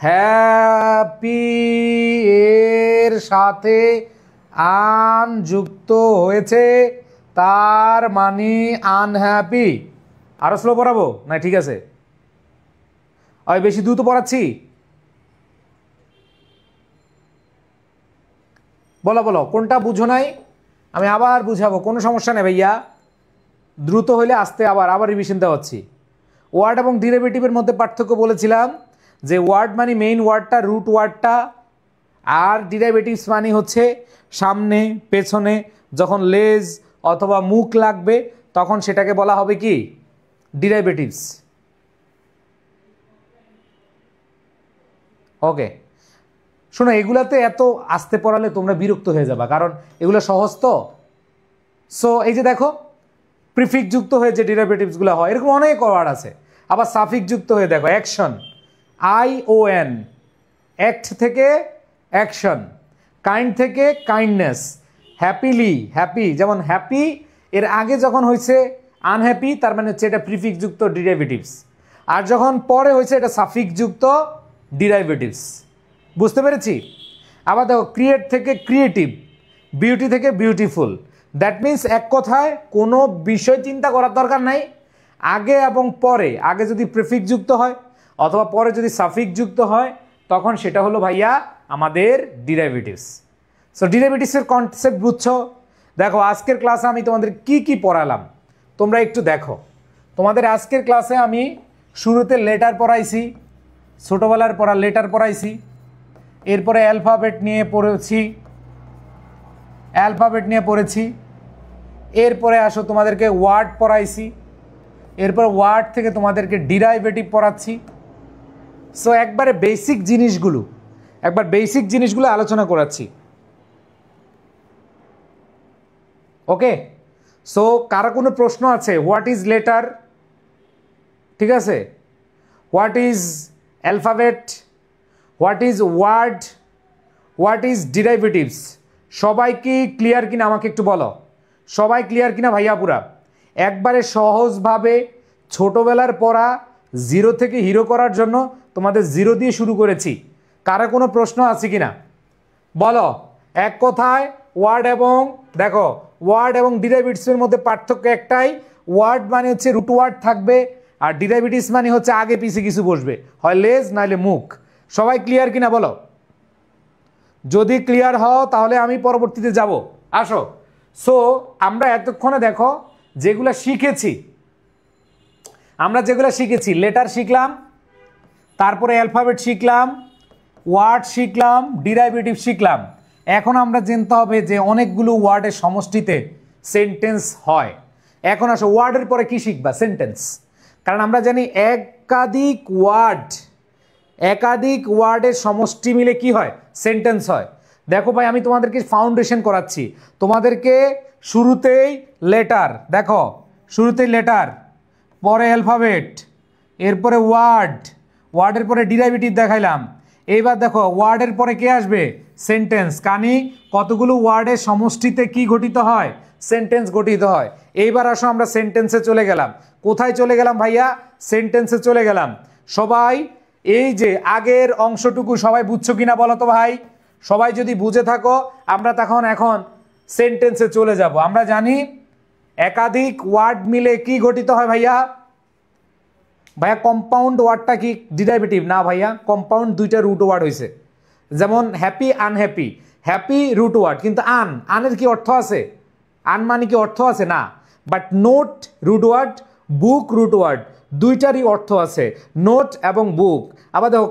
S1: হ্যাপি এর সাথে আন যুক্ত হয়েছে, তার মানে আনহ্যাপি। আরো স্লো পড়াবো না? ঠিক আছে, আমি বেশি দ্রুত পড়াচ্ছি। বলো কোনটা বুঝো নাই, আমি আবার বুঝাবো, কোনো সমস্যা নেই ভাইয়া। দ্রুত হইলে আস্তে আবার রিভিশন দেওয়াচ্ছি। ওয়ার্ড এবং ডিরাইভেটিভের মধ্যে পার্থক্য বলেছিলাম যে ওয়ার্ড মানে মেইন ওয়ার্ডটা, রুট ওয়ার্ডটা, আর ডিরাইভেটিভস মানে হচ্ছে সামনে পেছনে যখন লেজ অথবা মুখ লাগবে তখন সেটাকে বলা হবে কি? ডিরাইভেটিভস। ওকে, শোনো, এগুলাতে এত আস্তে পড়ালে তোমরা বিরক্ত হয়ে যাবা, কারণ এগুলো সহজ তো। সো এই যে দেখো, প্রিফিক্স যুক্ত হয়ে যে ডিরাইভেটিভসগুলো হয় এরকম অনেক ওয়ার্ড আছে। আবার সাফিক্স যুক্ত হয়ে দেখো, অ্যাকশন, ION, অ্যাক্ট থেকে অ্যাকশন, কাইন্ড থেকে কাইন্ডনেস, হ্যাপিলি, হ্যাপি। যেমন হ্যাপি এর আগে যখন হয়েছে আনহ্যাপি, তার মানে হচ্ছে এটা প্রিফিক্স যুক্ত ডিরাইভেটিভস, আর যখন পরে হয়েছে এটা সাফিক্স যুক্ত ডিরাইভেটিভস। বুঝতে পেরেছি? আবার দেখো ক্রিয়েট থেকে ক্রিয়েটিভ, বিউটি থেকে বিউটিফুল। দ্যাট মিন্স এক কথায় কোনো বিষয় চিন্তা করার দরকার নাই, আগে এবং পরে, আগে যদি প্রিফিক্স যুক্ত হয় অথবা পরে যদি সাফিক্স যুক্ত হয় তখন সেটা হলো ভাইয়া আমাদের ডিরাইভেটিভস। সো ডিরাইভেটিভসের কনসেপ্ট বুঝছো? দেখো আজকের ক্লাসে আমি তোমাদের কি কি পড়ালাম তোমরা একটু দেখো। তোমাদের আজকের ক্লাসে আমি শুরুতে লেটার পড়াইছি, ছোটোবেলার পড়া লেটার পড়াইছি, এরপরে অ্যালফাবেট নিয়ে পড়েছি, এরপরে আসো তোমাদেরকে ওয়ার্ড পড়াইছি, এরপর ওয়ার্ড থেকে তোমাদেরকে ডিরাইভেটিভ পড়াচ্ছি। সো একবার বেসিক জিনিসগুলো আলোচনা করাচ্ছি। ওকে, সো কারো কোনো প্রশ্ন আছে? হোয়াট ইজ লেটার, ঠিক আছে, what is alphabet, what is word, what is derivatives, সবাই কি ক্লিয়ার কিনা আমাকে একটু বলো। সবাই ক্লিয়ার কিনা ভাইয়া? পুরা একবারে সহজভাবে ছোটোবেলার পড়া জিরো থেকে হিরো করার জন্য তোমাদের জিরো দিয়ে শুরু করেছি। কারো কোনো প্রশ্ন আছে কিনা বলো। এক কথায় ওয়ার্ড এবং দেখো ওয়ার্ড এবং ডিরাইভেটিভসের মধ্যে পার্থক্য একটাই, ওয়ার্ড মানে হচ্ছে রুট ওয়ার্ড থাকবে আর ডিরাইভেটিভস মানে হচ্ছে আগে পিছিয়ে কিছু বসবে, হয় লেজ নাইলে মুখ। সবাই ক্লিয়ার কিনা বলো। যদি ক্লিয়ার হও তাহলে আমি পরবর্তীতে যাব। আসো, সো আমরা এতক্ষণে দেখো যেগুলো শিখেছি, লেটার শিখলাম, তারপরে অ্যালফাবেট শিখলাম, ওয়ার্ড শিখলাম, ডিরাইভেটিভ শিখলাম। এখন আমরা জানতে হবে যে অনেকগুলো ওয়ার্ডের সমষ্টিতে সেন্টেন্স হয়। এখন আসো ওয়ার্ডের পরে কি শিখবা? সেন্টেন্স। কারণ আমরা জানি একাধিক ওয়ার্ডের সমষ্টি মিলে কি হয়? সেন্টেন্স হয়। দেখো ভাই আমি তোমাদেরকে ফাউন্ডেশন করাচ্ছি। তোমাদেরকে শুরুতেই লেটার, দেখো শুরুতেই লেটার, পরে অ্যালফাবেট, এরপরে ওয়ার্ডের পরে ডিরাইভেটিভ দেখাইলাম। এইবার দেখো ওয়ার্ডের পরে কে আসবে? সেন্টেন্স। কানি কতগুলো ওয়ার্ডের সমষ্টিতে কি গঠিত হয়? সেন্টেন্স গঠিত হয়। এইবার আসো আমরা সেন্টেন্সে চলে গেলাম। কোথায় চলে গেলাম ভাইয়া? সেন্টেন্সে চলে গেলাম। সবাই এই যে আগের অংশটুকু সবাই বুঝছো কিনা বলো তো ভাই? সবাই যদি বুঝে থাকো আমরা এখন সেন্টেন্সে চলে যাব। আমরা জানি একাধিক ওয়ার্ড মিলে কি গঠিত হয় ভাইয়া? কম্পাউন্ড ওয়ার্ডটা কি ডিরাইভেটিভ না ভাইয়া? কম্পাউন্ড দুইটা রুট ওয়ার্ড হয়েছে, যেমন happy, unhappy. Happy root word, কিন্তু আনের কি অর্থ আছে? আন মানে কি অর্থ আছে? না। But note root word, book root word, দুইটারই অর্থ আছে, নোট এবং বুক। আবার দেখো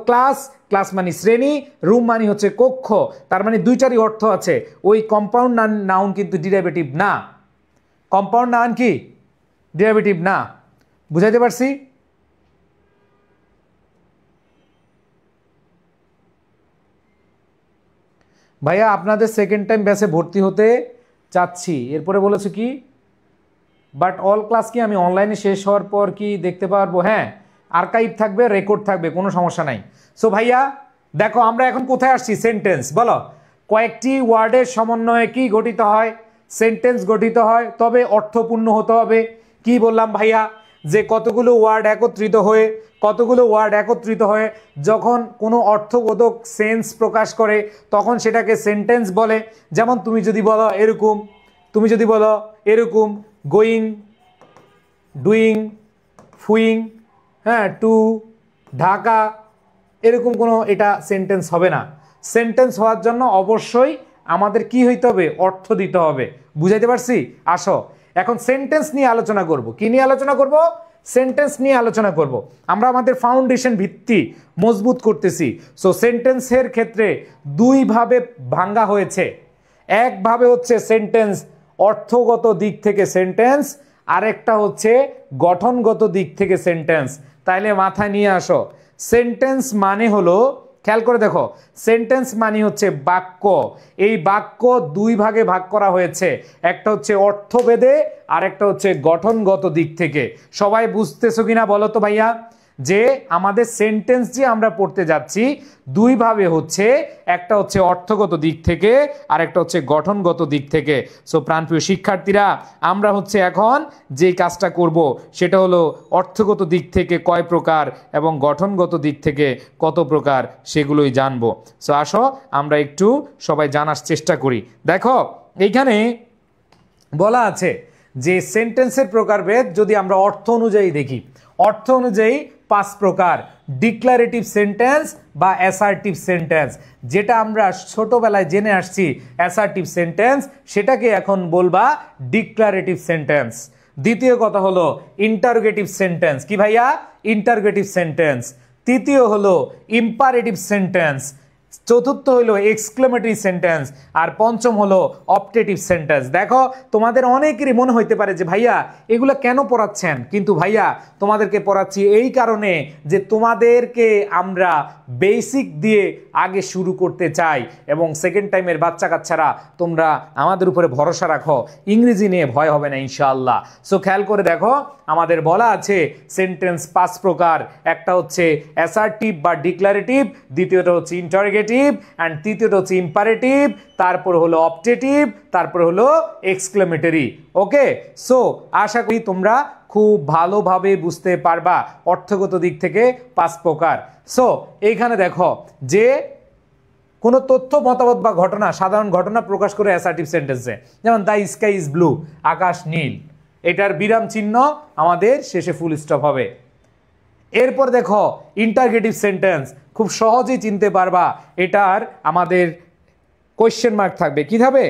S1: ক্লাস মানে শ্রেণী, রুম মানে হচ্ছে কক্ষ, তার মানে দুইটারই অর্থ আছে। ওই কম্পাউন্ড নাউন কিন্তু ডিরাইভেটিভ না। কম্পাউন্ড নাউন কি ডিরাইভেটিভ না। বুঝাইতে পারছি? ভাইয়া আপনাদের সেকেন্ড টাইম ব্যাচে ভর্তি হতে চাচ্ছি, এরপরে বলেছে কি বাট অল ক্লাস কি আমি অনলাইনে শেষ হওয়ার পর কি দেখতে পারবো? হ্যাঁ, আর্কাইভ থাকবে, রেকর্ড থাকবে, কোনো সমস্যা নাই। সো ভাইয়া দেখো আমরা এখন কোথায় আসছি? সেন্টেন্স। বলো কয়েকটি ওয়ার্ডের সমন্বয়ে কি গঠিত হয়? সেন্টেন্স গঠিত হয়, তবে অর্থপূর্ণ হতে হবে। কি বললাম ভাইয়া? যে কতগুলো ওয়ার্ড একত্রিত হয়ে যখন কোনো অর্থবোধক সেন্স প্রকাশ করে তখন সেটাকে সেন্টেন্স বলে। যেমন তুমি যদি বলো এরকম গোয়িং, ডুইং, ফুইং, হ্যাঁ, টু, ঢাকা, এরকম কোনো এটা সেন্টেন্স হবে না। সেন্টেন্স হওয়ার জন্য অবশ্যই আমাদের কি হইতে হবে? অর্থ দিতে হবে। বুঝাইতে পারছি? আসো এখন সেন্টেন্স নিয়ে আলোচনা করব। কি নিয়ে আলোচনা করব? সেন্টেন্স নিয়ে আলোচনা করব। আমরা আমাদের ফাউন্ডেশন ভিত্তি মজবুত করতেছি। সো সেন্টেন্সের ক্ষেত্রে দুইভাবে ভাঙ্গা হয়েছে। একভাবে হচ্ছে সেন্টেন্স অর্থগত দিক থেকে সেন্টেন্স, আরেকটা হচ্ছে গঠনগত দিক থেকে সেন্টেন্স। তাইলে মাথায় নিয়ে আসো, সেন্টেন্স মানে হলো, খেয়াল করে দেখো, সেন্টেন্স মানে হচ্ছে বাক্য। এই বাক্য দুই ভাগে ভাগ করা হয়েছে, একটা হচ্ছে অর্থভেদে আর একটা হচ্ছে গঠনগত দিক থেকে। সবাই বুঝতেছো কিনা বলো তো ভাইয়া? যে আমাদের সেন্টেন্স যে আমরা পড়তে যাচ্ছি দুইভাবে হচ্ছে, একটা হচ্ছে অর্থগত দিক থেকে আর একটা হচ্ছে গঠনগত দিক থেকে। সো প্রাণপ্রিয় শিক্ষার্থীরা, আমরা হচ্ছে এখন যে কাজটা করব সেটা হলো অর্থগত দিক থেকে কয় প্রকার এবং গঠনগত দিক থেকে কত প্রকার সেগুলোই জানবো। সো আসো আমরা একটু সবাই জানার চেষ্টা করি। দেখো এইখানে বলা আছে যে সেন্টেন্সের প্রকারভেদ যদি আমরা অর্থ অনুযায়ী দেখি, অর্থ অনুযায়ী 5 প্রকার। ডিক্লারেটিভ সেন্টেন্স বা অ্যাসার্টিভ সেন্টেন্স, যেটা আমরা ছোটবেলায় জেনে আসছি অ্যাসার্টিভ সেন্টেন্স, সেটাকে এখন বলবা ডিক্লারেটিভ সেন্টেন্স। দ্বিতীয় কথা হলো ইন্টারোগেটিভ সেন্টেন্স। কি ভাইয়া? Interrogative sentence. তৃতীয় হলো ইম্পারেটিভ সেন্টেন্স। চতুর্থ হলো এক্সক্লেমেটরি সেন্টেন্স। আর পঞ্চম হলো অপটেটিভ সেন্টেন্স। দেখো তোমাদের অনেকেরই মনে হইতে পারে যে ভাইয়া এগুলো কেন পড়াচ্ছেন, কিন্তু ভাইয়া তোমাদেরকে পড়াচ্ছি এই কারণে যে তোমাদেরকে আমরা বেসিক দিয়ে আগে শুরু করতে চাই, এবং সেকেন্ড টাইমের বাচ্চা কাচ্চারা তোমরা আমাদের উপরে ভরসা রাখো, ইংরেজি নিয়ে ভয় হবে না ইনশাআল্লাহ। সো খেয়াল করে দেখো আমাদের বলা আছে সেন্টেন্স 5 প্রকার। একটা হচ্ছে অ্যাসার্টিভ বা ডিক্লারেটিভ, দ্বিতীয়টা হচ্ছে ইন্টারোগেটিভ, অ্যান্ড তৃতীয়টা হচ্ছে ইম্পারেটিভ, তারপর হলো অপটেটিভ, তারপর হলো এক্সক্লেমেটরি। ওকে, সো আশা করি তোমরা খুব ভালোভাবে বুঝতে পারবা অর্থগত দিক থেকে 5 প্রকার। সো এইখানে দেখো যে কোনো তথ্য, মতামত বা ঘটনা, সাধারণ ঘটনা প্রকাশ করে অ্যাসার্টিভ সেন্টেন্সে, যেমন দ্য স্কাই ইজ ব্লু, আকাশ নীল, এটার বিরাম চিহ্ন আমাদের শেষে ফুল স্টপ হবে। এরপর দেখো ইন্টারোগেটিভ সেন্টেন্স, খুব সহজেই চিনতে পারবা, এটার আমাদের কোয়েশ্চেন মার্ক থাকবে। কি থাকবে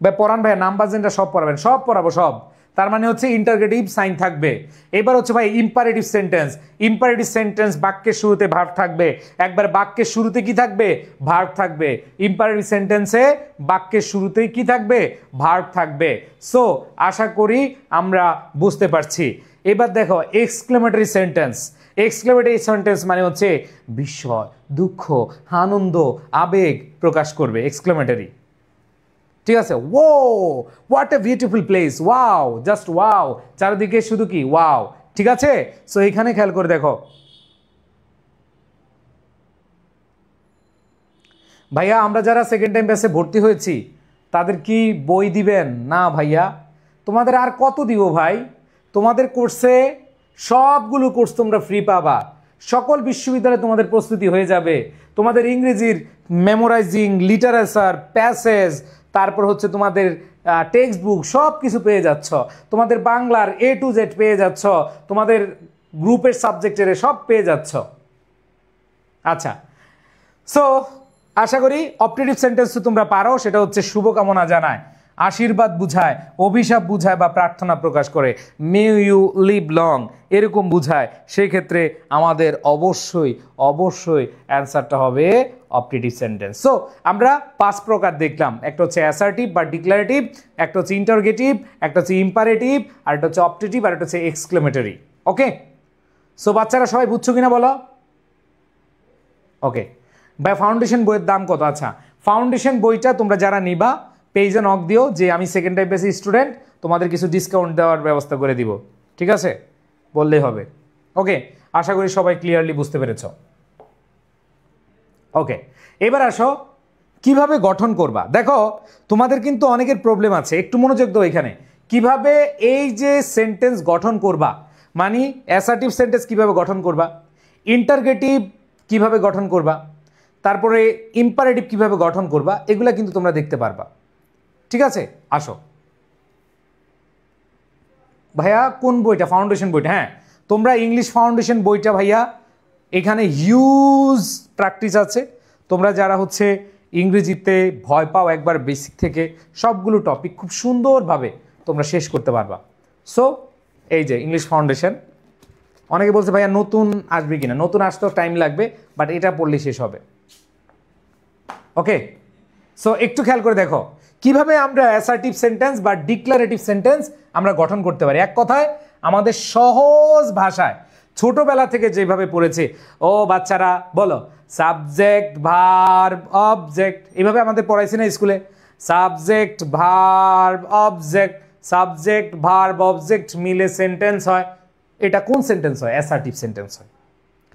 S1: ভাই? পড়ান ভাই, নাম্বার যেটা সব পড়াবেন, সব পড়াবো সব, তার মানে হচ্ছে ইন্টারোগেটিভ সাইন থাকবে। এবার হচ্ছে ভাই ইম্পারেটিভ সেন্টেন্স। ইম্পারেটিভ সেন্টেন্স বাক্যের শুরুতে ভার্ব থাকবে। একবার বাক্যের শুরুতে কি থাকবে? ভার্ব থাকবে। ইম্পারেটিভ সেন্টেন্সে বাক্যের শুরুতেই কি থাকবে? ভার্ব থাকবে। সো আশা করি আমরা বুঝতে পারছি। এবার দেখো এক্সক্লেমেটরি সেন্টেন্স। এক্সক্লেমেটরি সেন্টেন্স মানে হচ্ছে বিস্ময়, দুঃখ, আনন্দ, আবেগ প্রকাশ করবে, এক্সক্লেমেটরি। ঠিক আছে? Oh what a beautiful place, wow, just wow, চারিদিকে শুধু কি ওয়াও। ঠিক আছে? সো এখানে খেয়াল করে দেখো ভাইয়া, আমরা যারা সেকেন্ড টাইম ব্যাচে ভর্তি হয়েছি তাদের কি বই দিবেন? না ভাইয়া, তোমাদের আর কত দিব ভাই? তোমাদের কোর্সে সবগুলো কোর্স তোমরা ফ্রি পাবা। সকল বিশ্ববিদ্যালয়ে তোমাদের প্রস্তুতি হয়ে যাবে। তোমাদের ইংরেজির মেমোরাইজিং, লিটারেচার, প্যাসেজ, তারপর হচ্ছে তোমাদের টেক্সট বুক সব কিছু পেয়ে যাচ্ছ। তোমাদের বাংলার A to Z পেয়ে যাচ্ছ। তোমাদের গ্রুপের সাবজেক্টের সব পেয়ে যাচ্ছ। আচ্ছা, সো আশা করি অপটেটিভ সেন্টেন্স তোমরা পারো। সেটা হচ্ছে শুভকামনা জানায়, আশীর্বাদ বুঝায়, অভিশাপ বুঝায় বা প্রার্থনা প্রকাশ করে, মে ইউ লিভ লং এরকম বুঝায়। সেই ক্ষেত্রে আমাদের অবশ্যই অবশ্যই অ্যান্সারটা হবে অপটেটিভ সেন্টেন্স। সো আমরা 5 প্রকার দেখলাম। একটা হচ্ছে অ্যাসার্টিভ বা ডিক্লারেটিভ, একটা হচ্ছে ইন্টারোগেটিভ, একটা হচ্ছে ইম্পারেটিভ, আর একটা হচ্ছে অপটেটিভ, আর একটা হচ্ছে এক্সক্লেমেটরি। ওকে, সো বাচ্চারা সবাই বুঝছো কিনা বলো? ওকে ভাই, ফাউন্ডেশন বইয়ের দাম কত? আচ্ছা, ফাউন্ডেশন বইটা তোমরা যারা নিবা পেজে নক দিও যে আমি সেকেন্ড টাইম বেসি স্টুডেন্ট, তোমাদের কিছু ডিসকাউন্ট দেওয়ার ব্যবস্থা করে দিব। ঠিক আছে? বললেই হবে। ওকে, আশা করি সবাই ক্লিয়ারলি বুঝতে পেরেছ। ওকে, এবার আসো কিভাবে গঠন করবা। দেখো তোমাদের কিন্তু অনেকের প্রবলেম আছে, একটু মনোযোগ দাও এখানে। কিভাবে এই যে সেন্টেন্স গঠন করবা, মানে অ্যাসার্টিভ সেন্টেন্স কিভাবে গঠন করবা, ইন্টারোগেটিভ কিভাবে গঠন করবা, তারপরে ইম্পারেটিভ কিভাবে গঠন করবা, এগুলা কিন্তু তোমরা দেখতে পারবা। ঠিক আছে? আসো ভাইয়া, কোন বইটা? ফাউন্ডেশন বইটা। হ্যাঁ, তোমরা ইংলিশ ফাউন্ডেশন বইটা ভাইয়া, এখানে হিউজ প্র্যাকটিস আছে। তোমরা যারা হচ্ছে ইংরেজিতে ভয় পাও একবার বেসিক থেকে, সবগুলো টপিক খুব সুন্দরভাবে তোমরা শেষ করতে পারবা। সো এই যে ইংলিশ ফাউন্ডেশন। অনেকে বলছে ভাইয়া নতুন আসবে কিনা, নতুন আসতেও টাইম লাগবে, বাট এটা পড়লে শেষ হবে। ওকে, সো একটু খেয়াল করে দেখো কিভাবে আমরা অ্যাসার্টিভ সেন্টেন্স বা ডিক্লারেটিভ সেন্টেন্স আমরা গঠন করতে পারি। এক কথায় আমাদের সহজ ভাষায় ছোটবেলা থেকে যেভাবে পড়েছে, ও বাচ্চারা বলো, সাবজেক্ট ভার্ব অবজেক্ট, এইভাবে আমাদের পড়াইছে না স্কুলে? Subject verb object, subject verb object মিলে সেন্টেন্স হয়। এটা কোন সেন্টেন্স হয়? অ্যাসার্টিভ সেন্টেন্স হয়।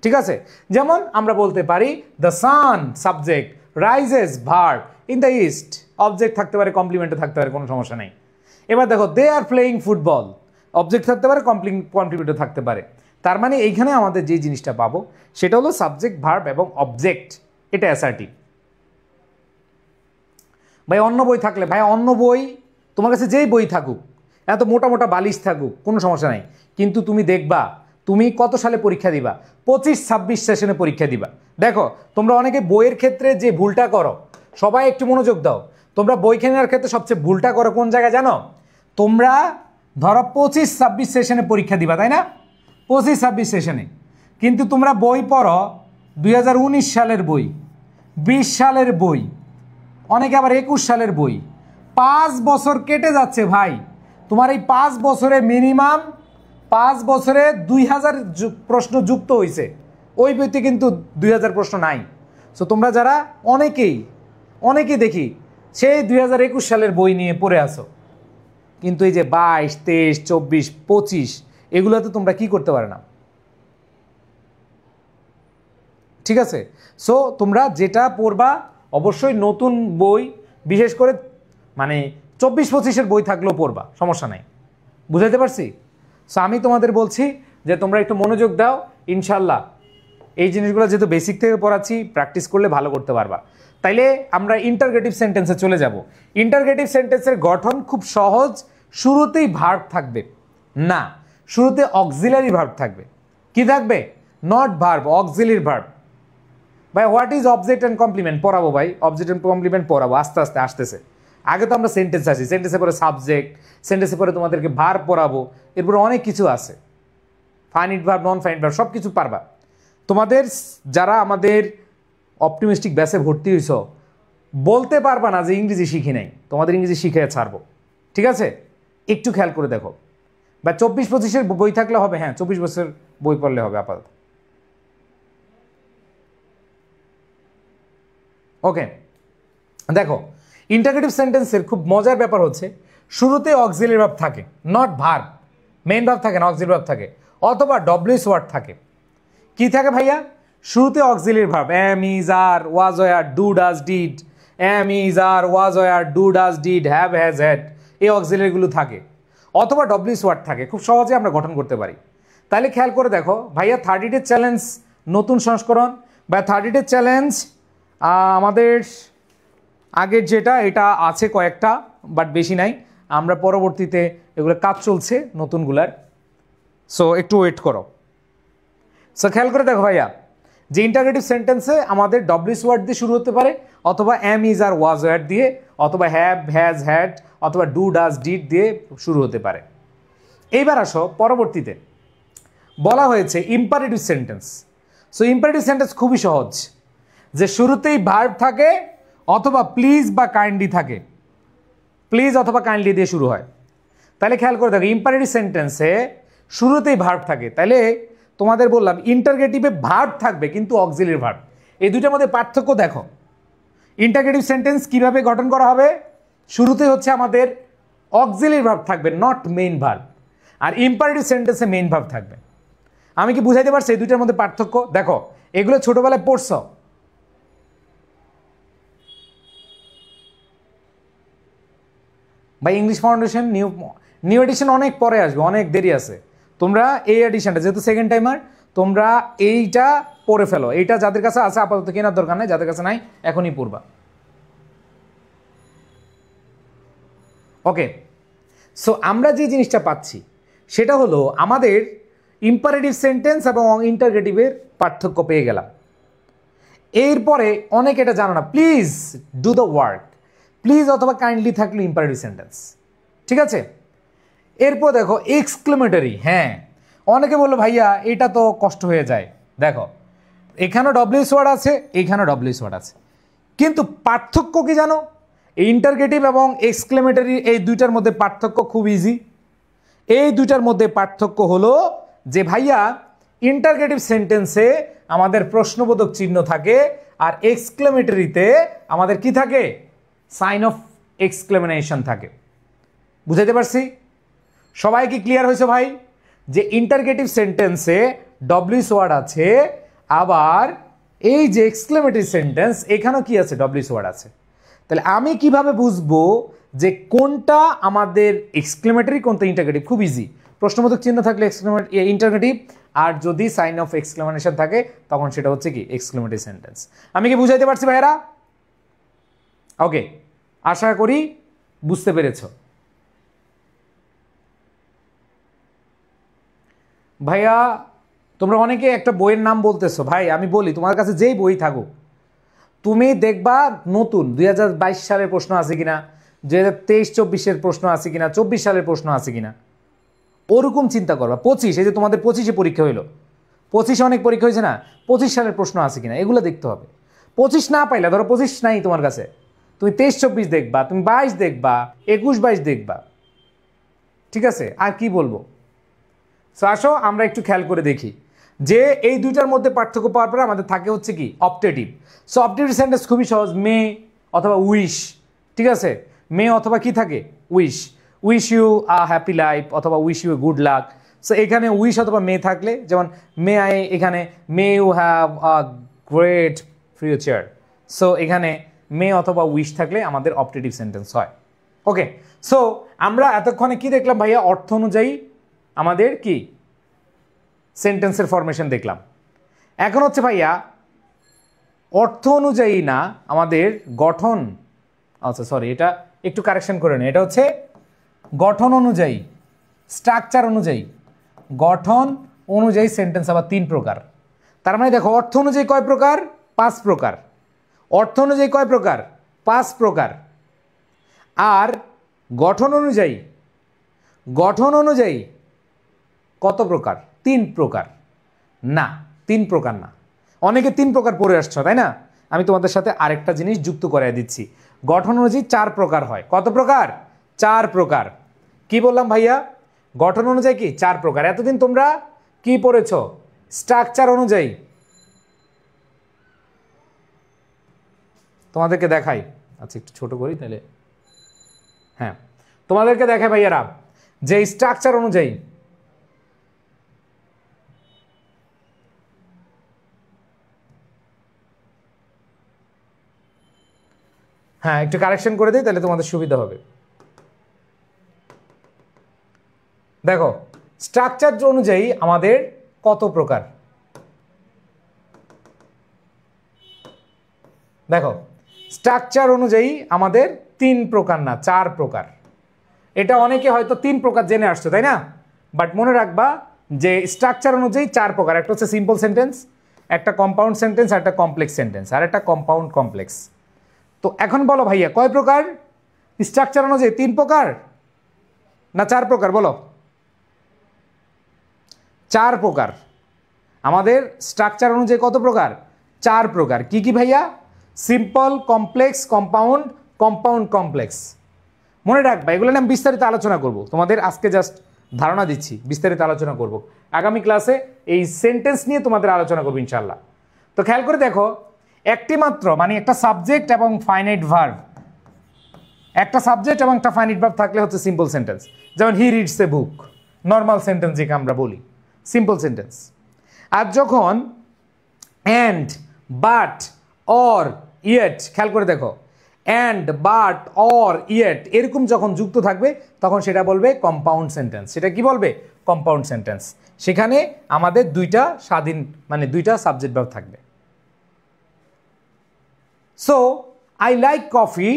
S1: ঠিক আছে, যেমন আমরা বলতে পারি the sun subject, rises verb, in the east object থাকতে পারে, কমপ্লিমেন্টে থাকতে পারে, কোনো সমস্যা নেই। এবার দেখো দে আর প্লেয়িং ফুটবল, অবজেক্ট থাকতে পারে, কমপ্লিমেন্টে থাকতে পারে। তার মানে এইখানে আমাদের যে জিনিসটা পাবো সেটা হলো সাবজেক্ট ভার্ব এবং অবজেক্ট, এটা অ্যাসার্টিভ। ভাই অন্য বই থাকলে, ভাই অন্য বই তোমার কাছে যেই বই থাকুক, এত মোটা মোটা বালিশ থাকুক, কোনো সমস্যা নাই, কিন্তু তুমি দেখবা তুমি কত সালে পরীক্ষা দিবা? 25-26 সেশনে পরীক্ষা দিবা। দেখো তোমরা অনেকে বইয়ের ক্ষেত্রে যে ভুলটা করো, সবাই একটু মনোযোগ দাও, তোমরা বই কেনার ক্ষেত্রে সবচেয়ে ভুলটা করো কোন জায়গায় জানো? তোমরা ধরো 25-26 সেশনে পরীক্ষা দিবা, তাই না? 25-26 সেশনে, কিন্তু তোমরা বই পড়ো 2019 সালের বই, 20 সালের বই, অনেকে আবার 21 সালের বই। 5 বছর কেটে যাচ্ছে ভাই, তোমার এই 5 বছরে মিনিমাম 5 বছরে 2000 প্রশ্ন যুক্ত হয়েছে, ওই বইতে কিন্তু 2000 প্রশ্ন নাই। সো তোমরা যারা অনেকেই দেখি সেই 2021 সালের বই নিয়ে পড়ে আসো, কিন্তু এই যে 22, 23, 24, 25 এগুলোতে তোমরা কি করতে পারে না। ঠিক আছে, সো তোমরা যেটা পড়বা অবশ্যই নতুন বই, বিশেষ করে মানে 24-25-এর বই থাকলেও পড়বা, সমস্যা নাই। বুঝাইতে পারছি? সো আমি তোমাদের বলছি যে তোমরা একটু মনোযোগ দাও, ইনশাল্লাহ এই জিনিসগুলো যেহেতু বেসিক থেকে পড়াচ্ছি, প্র্যাকটিস করলে ভালো করতে পারবা। তাইলে আমরা ইন্টারগেটিভ সেন্টেন্সে চলে যাব। ইন্টারগেটিভ সেন্টেন্সের গঠন খুব সহজ, শুরুতেই ভার্ব থাকবে না, শুরুতে অক্সিলারি ভার্ব থাকবে। কি থাকবে? Not verb, auxiliary verb. ভাই what is object and complement পড়াবো, ভাই অবজেক্ট অ্যান্ড কমপ্লিমেন্ট পড়াবো, আস্তে আস্তে আসতেছে। আগে তো আমরা সেন্টেন্স আসি, সেন্টেন্সের পরে সাবজেক্ট, সেন্টেন্সের পরে তোমাদেরকে ভার্ব পড়াবো, এরপরে অনেক কিছু আছে, finite verb, non finite verb, সব কিছু পারবা। তোমাদের যারা আমাদের অপটিমিস্টিক ব্যাচে ভর্তি হয়েছ, বলতে পারবা না যে ইংরেজি শিখি নাই, তোমাদের ইংরেজি শিখে ছাড়বো। ঠিক আছে, একটু খেয়াল করে দেখো। বা 24-25-এর বই থাকলে হবে, হ্যাঁ 24 বছর বই পড়লে হবে আপাতত। ওকে, দেখো ইন্টারগেটিভ সেন্টেন্সের খুব মজার ব্যাপার হচ্ছে শুরুতে অক্সিলারি ভার্ব থাকে, নট ভার্ব, মেইন ভার্ব থাকে না, অক্সিলারি ভার্ব থাকে, অথবা ডব্লিউএস ওয়ার্ড থাকে। কি থাকে ভাইয়া? শুরুতে auxiliary verb, am, is, are, was, were, do, does, did, am, is, are, was, were, do, does, did, have, has, had, এই অক্সিলারিগুলো থাকে, অথবা ডব্লিউএস ওয়ার্ড থাকে। খুব সহজে আমরা গঠন করতে পারি। তাহলে খেয়াল করে দেখো ভাইয়া, 30 ডে চ্যালেঞ্জ নতুন সংস্করণ বা 30 ডে চ্যালেঞ্জ আমাদের আগের যেটা, এটা আছে কয়েকটা, বাট বেশি নাই। আমরা পরবর্তীতে এগুলো কাজ চলছে নতুনগুলার, সো একটু ওয়েট করো। সো খেয়াল করে দেখো ভাইয়া, যে ইন্টারগেটিভ সেন্টেন্সে আমাদের ডব্লিউএস ওয়ার্ড দিয়ে শুরু হতে পারে, অথবা am, is, are, was, were দিয়ে, অথবা হ্যাভ, হ্যাজ, হ্যাড, অথবা ডু, ডাজ, ডিড দিয়ে শুরু হতে পারে। এইবার আসো পরবর্তীতে বলা হয়েছে imperative sentence. So imperative sentence খুবই সহজ, যে শুরুতেই ভার্ব থাকে অথবা প্লিজ বা কাইন্ডলি থাকে, প্লিজ অথবা কাইন্ডলি দিয়ে শুরু হয়। তাহলে খেয়াল করে দেখো, ইম্পারেটিভ সেন্টেন্সে শুরুতেই ভার্ব থাকে, তাহলে তোমাদের বললাম ইন্টারগেটিভে ভার্ব থাকবে কিন্তু অক্সিলারি ভার্ব। এই দুইটার মধ্যে পার্থক্য দেখো। ইন্টারগেটিভ সেন্টেন্স কিভাবে গঠন করা হবে? শুরুতে হচ্ছে আমাদের অক্সিলারি ভার্ব থাকবে, নট মেইন ভার্ব, আর ইম্পারেটিভ সেন্টেন্সে মেইন ভার্ব থাকবে। আমি কি বুঝাইতে পারছি এই দুইটার মধ্যে পার্থক্য? দেখো এগুলো ছোটবেলায় পড়ছো, বা ইংলিশ ফাউন্ডেশন নিউ এডিশন অনেক পরে আসবে, অনেক দেরি আছে। তোমরা এই এডিশনটা যেহেতু সেকেন্ড টাইমার, তোমরা এইটা পড়ে ফেলো। এইটা যাদের কাছে আছে আপাতত কেনার দরকার নাই, যাদের কাছে নাই এখনই পড়বা। ওকে, সো আমরা যে জিনিসটা পাচ্ছি সেটা হলো আমাদের ইম্পারেটিভ সেন্টেন্স এবং ইন্টারগেটিভের পার্থক্য পেয়ে গেলাম। এরপরে অনেক এটা জানো না, please do the work, please অথবা কাইন্ডলি থাকলে ইম্পারেটিভ সেন্টেন্স। ঠিক আছে, এরপর দেখো এক্সক্লেমেটরি। হ্যাঁ, অনেকে বললো ভাইয়া এটা তো কষ্ট হয়ে যায়। দেখো এখানেও ডব্লিউএস ওয়ার্ড আছে, এখানেও ডব্লিউএস ওয়ার্ড আছে, কিন্তু পার্থক্য কি জানো? ইন্টারগেটিভ এবং এক্সক্লেমেটরি এই দুইটার মধ্যে পার্থক্য খুব ইজি। এই দুইটার মধ্যে পার্থক্য হলো যে ভাইয়া ইন্টারগেটিভ সেন্টেন্সে আমাদের প্রশ্নবোধক চিহ্ন থাকে, আর এক্সক্লেমেটরিতে আমাদের কি থাকে? সাইন অফ এক্সক্লেমেশন থাকে। বুঝাইতে পারছি? সবাই কি ক্লিয়ার হয়েছে ভাই? যে ইন্টারগেটিভ সেন্টেন্সে ডব্লিউএস ওয়ার্ড আছে, আবার এই যে এক্সক্লেমেটরি সেন্টেন্স এখানেও কি আছে, ডব্লিউএস ওয়ার্ড আছে। তাহলে আমি কিভাবে বুঝবো যে কোনটা আমাদের এক্সক্লেমেটরি কোনটা ইন্টারগেটিভ? খুব ইজি, প্রশ্নবোধক চিহ্ন থাকলে ইন্টারগেটিভ, আর যদি সাইন অফ এক্সক্লেমেশন থাকে তখন সেটা হচ্ছে কি এক্সক্লেমেটরি সেন্টেন্স। আমি কি বুঝাইতে পারছি ভাইয়েরা? ওকে, আশা করি বুঝতে পেরেছ। ভাইয়া তোমরা অনেকে একটা বইয়ের নাম বলতেছো, ভাই আমি বলি তোমার কাছে যেই বই থাকুক তুমি দেখবা নতুন 2022 সালের প্রশ্ন আছে কিনা, 2023-24-এর প্রশ্ন আছে কিনা, 24 সালের প্রশ্ন আছে কিনা, ওরকম চিন্তা করবা। 25, এই যে তোমাদের 25-এ পরীক্ষা হইলো, 25-এ অনেক পরীক্ষা হয়েছে না, 25 সালের প্রশ্ন আছে কিনা এগুলো দেখতে হবে। 25 না পাইলে, ধরো 25 নাই তোমার কাছে, তুমি 23-24 দেখবা, তুমি 22 দেখবা, 21-22 দেখবা, ঠিক আছে? আর কি বলবো? সো আসো আমরা একটু খেয়াল করে দেখি যে এই দুইটার মধ্যে পার্থক্য পাওয়ার পরে আমাদের থাকে হচ্ছে কি অপটেটিভ। সো অপটেটিভ সেন্টেন্স খুবই সহজ, মে অথবা উইশ, ঠিক আছে? মে অথবা কি থাকে, wish, wish you a happy life অথবা wish you good luck. So এখানে উইশ অথবা মে থাকলে, যেমন মে আই, এখানে may you have a great future. So এখানে মে অথবা উইশ থাকলে আমাদের অপটেটিভ সেন্টেন্স হয়। ওকে, সো আমরা এতক্ষণে কি দেখলাম ভাইয়া? অর্থ অনুযায়ী আমাদের কি সেন্টেন্সের ফরমেশন দেখলাম। এখন হচ্ছে ভাইয়া অর্থ অনুযায়ী না, আমাদের গঠন, আচ্ছা সরি এটা একটু কারেকশন করে নিই, এটা হচ্ছে গঠন অনুযায়ী, স্ট্রাকচার অনুযায়ী। গঠন অনুযায়ী সেন্টেন্স আবার 3 প্রকার। তার মানে দেখো অর্থ অনুযায়ী কয় প্রকার? 5 প্রকার। অর্থ অনুযায়ী কয় প্রকার? 5 প্রকার। আর গঠন অনুযায়ী, গঠন অনুযায়ী কত প্রকার? 3 প্রকার। না, 3 প্রকার না, অনেকে 3 প্রকার পড়ে আসছো তাই না? আমি তোমাদের সাথে আরেকটা জিনিস যুক্ত করাই দিচ্ছি, গঠন অনুযায়ী 4 প্রকার হয়। কত প্রকার? 4 প্রকার। কি বললাম ভাইয়া? গঠন অনুযায়ী কি 4 প্রকার। এতদিন তোমরা কি পড়েছ? স্ট্রাকচার অনুযায়ী। তোমাদেরকে দেখাই, আচ্ছা একটু ছোট করি তাহলে, হ্যাঁ তোমাদেরকে দেখাই ভাইয়ারা যে স্ট্রাকচার অনুযায়ী, হ্যাঁ একটু কারেকশন করে দিই তাহলে তোমাদের সুবিধা হবে। দেখো স্ট্রাকচার অনুযায়ী আমাদের কত প্রকার? দেখো স্ট্রাকচার অনুযায়ী আমাদের 3 প্রকার না 4 প্রকার। এটা অনেকে হয়তো 3 প্রকার জেনে আসছো তাই না? বাট মনে রাখবা যে স্ট্রাকচার অনুযায়ী 4 প্রকার। একটা হচ্ছে সিম্পল সেন্টেন্স, একটা কম্পাউন্ড সেন্টেন্স, আর একটা কমপ্লেক্স সেন্টেন্স, আর একটা কম্পাউন্ড কমপ্লেক্স। তো এখন বলো ভাইয়া কয় প্রকার? স্ট্রাকচার অনুযায়ী 3 প্রকার না 4 প্রকার? বলো। 4 প্রকার। আমাদের স্ট্রাকচার অনুযায়ী কত প্রকার? 4 প্রকার। কি কি ভাইয়া? Simple, complex, compound, compound complex. মনে রাখবা এগুলো নিয়ে আমি বিস্তারিত আলোচনা করব, তোমাদের আজকে জাস্ট ধারণা দিচ্ছি, বিস্তারিত আলোচনা করব আগামী ক্লাসে। এই সেন্টেন্স নিয়ে তোমাদের আলোচনা করবো ইনশাল্লাহ। তো খেয়াল করে দেখো, একটি মাত্র মানে একটা সাবজেক্ট এবং ফাইনাইট ভার্ব, একটা সাবজেক্ট এবং একটা ফাইনাইট ভার্ব থাকলে হচ্ছে সিম্পল সেন্টেন্স। যেমন he reads a book, normal sentence যেটা আমরা বলি সিম্পল সেন্টেন্স। আর যখন অ্যান্ড, বাট, অর, ইয়েট, খেয়াল করে দেখো অ্যান্ড, বাট, অর, ইয়েট এরকম যখন যুক্ত থাকবে তখন সেটা বলবে কম্পাউন্ড সেন্টেন্স। সেটা কি বলবে? Compound sentence. সেখানে আমাদের দুইটা স্বাধীন মানে দুইটা সাবজেক্ট ভার্ব থাকবে। So I like coffee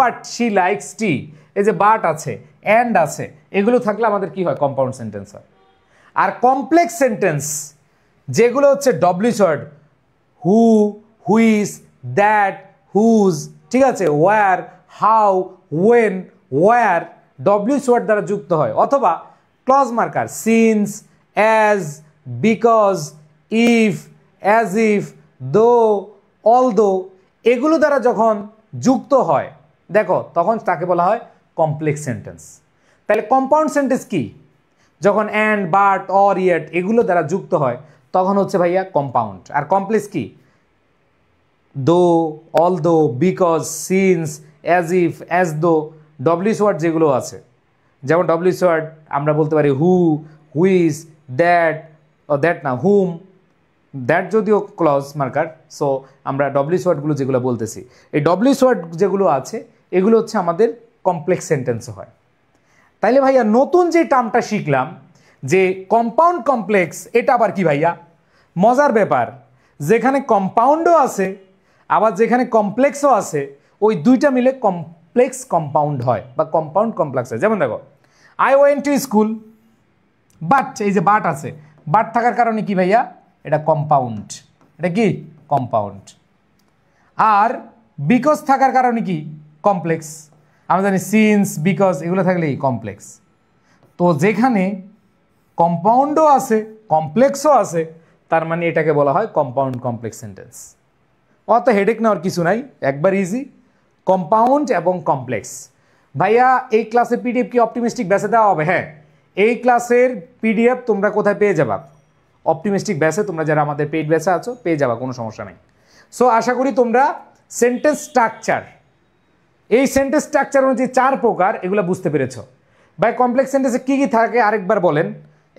S1: but she likes tea, এই যে বাট আছে, অ্যান্ড আছে, এগুলো থাকলে আমাদের কি হয়? কম্পাউন্ড সেন্টেন্স হয়। আর কমপ্লেক্স সেন্টেন্স যেগুলো হচ্ছে WS word, who, which, that, whose, ঠিক আছে, where, how, when, where WS word দ্বারা যুক্ত হয়, অথবা clause marker since, as, because, if, as if, though, although এগুলো দ্বারা যখন যুক্ত হয় দেখো তখন তাকে বলা হয় কমপ্লেক্স সেন্টেন্স। তাহলে কম্পাউন্ড সেন্টেন্স কি? যখন অ্যান্ড, বাট, অর, ইয়েট এগুলো দ্বারা যুক্ত হয় তখন হচ্ছে ভাইয়া কম্পাউন্ড। আর কমপ্লেক্স কি? Though, although, because, since, as if, as though WS word যেগুলো আছে, যেমন ডব্লিউএস ওয়ার্ড আমরা বলতে পারি হু, হুইজ, দ্যাট, দ্যাট না, হুম, দ্যাট যদিও ক্লজ মার্কার। সো আমরা ডব্লিউএস ওয়ার্ডগুলো যেগুলো বলতেছি, এই ডব্লিউএস ওয়ার্ড যেগুলো আছে এগুলো হচ্ছে আমাদের কমপ্লেক্স সেন্টেন্সে হয়। তাইলে ভাইয়া নতুন যে টার্মটা শিখলাম যে কম্পাউন্ড কমপ্লেক্স, এটা আবার কি ভাইয়া? মজার ব্যাপার, যেখানে কম্পাউন্ডও আছে আবার যেখানে কমপ্লেক্সও আছে, ওই দুইটা মিলে কমপ্লেক্স কম্পাউন্ড হয় বা কম্পাউন্ড কমপ্লেক্স হয়। যেমন দেখো, I went to school, but, এই যে বাট আছে, বাট থাকার কারণে কি ভাইয়া? এটা কম্পাউন্ড, এটা কি কম্পাউন্ড। আর বিকজ থাকার কারণে কি? কমপ্লেক্স। আমরা জানি সিন্স, বিকজ এগুলো থাকলেই কমপ্লেক্স। তো যেখানে কম্পাউন্ডও আছে কমপ্লেক্সও আছে, তার মানে এটাকে বলা হয় কম্পাউন্ড কমপ্লেক্স সেন্টেন্স। অত হেডেক নেওয়ার কিছু নাই, একবার ইজি, কম্পাউন্ড এবং কমপ্লেক্স। ভাইয়া এই ক্লাসের পিডিএফ কি অপটিমিস্টিক ব্যাচে দেওয়া হবে? হ্যাঁ, এই ক্লাসের পিডিএফ তোমরা কোথায় পেয়ে যাবা? অপটিমিস্টিক ব্যাচে, তোমরা যারা আমাদের পেইড ব্যাচে আছো পেয়ে যাবা, কোনো সমস্যা নেই। সো আশা করি তোমরা সেন্টেন্স স্ট্রাকচার, এই সেন্টেন্স স্ট্রাকচার অনুযায়ী 4 প্রকার, এগুলো বুঝতে পেরেছো। ভাই কমপ্লেক্স সেন্টেন্সে কী কী থাকে আরেকবার বলেন,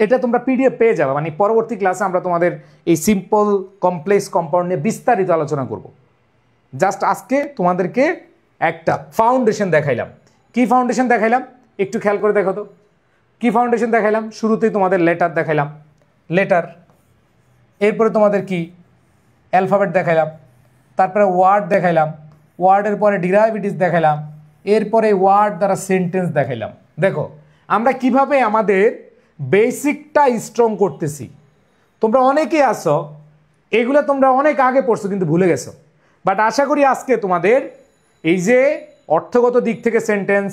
S1: এটা তোমরা পিডিএফ পেয়ে যাবে। মানে পরবর্তী ক্লাসে আমরা তোমাদের এই সিম্পল কমপ্লেক্স কম্পাউন্ড নিয়ে বিস্তারিত আলোচনা করব। জাস্ট আজকে তোমাদেরকে একটা ফাউন্ডেশন দেখাইলাম। কি ফাউন্ডেশন দেখাইলাম একটু খেয়াল করে দেখো তো। কি ফাউন্ডেশন দেখাইলাম? শুরুতেই তোমাদের লেটার দেখাইলাম, লেটার, এরপরে তোমাদের কি অ্যালফাবেট দেখাইলাম, তারপরে ওয়ার্ড দেখাইলাম, ওয়ার্ডের পরে ডিরাইভেটিভস দেখাইলাম, এরপরে ওয়ার্ড দ্বারা সেন্টেন্স দেখাইলাম। দেখো আমরা কিভাবে আমাদের বেসিকটা স্ট্রং করতেছি। তোমরা অনেকেই আসো, এগুলো তোমরা অনেক আগে পড়ছো কিন্তু ভুলে গেছো। বাট আশা করি আজকে তোমাদের এই যে অর্থগত দিক থেকে সেন্টেন্স,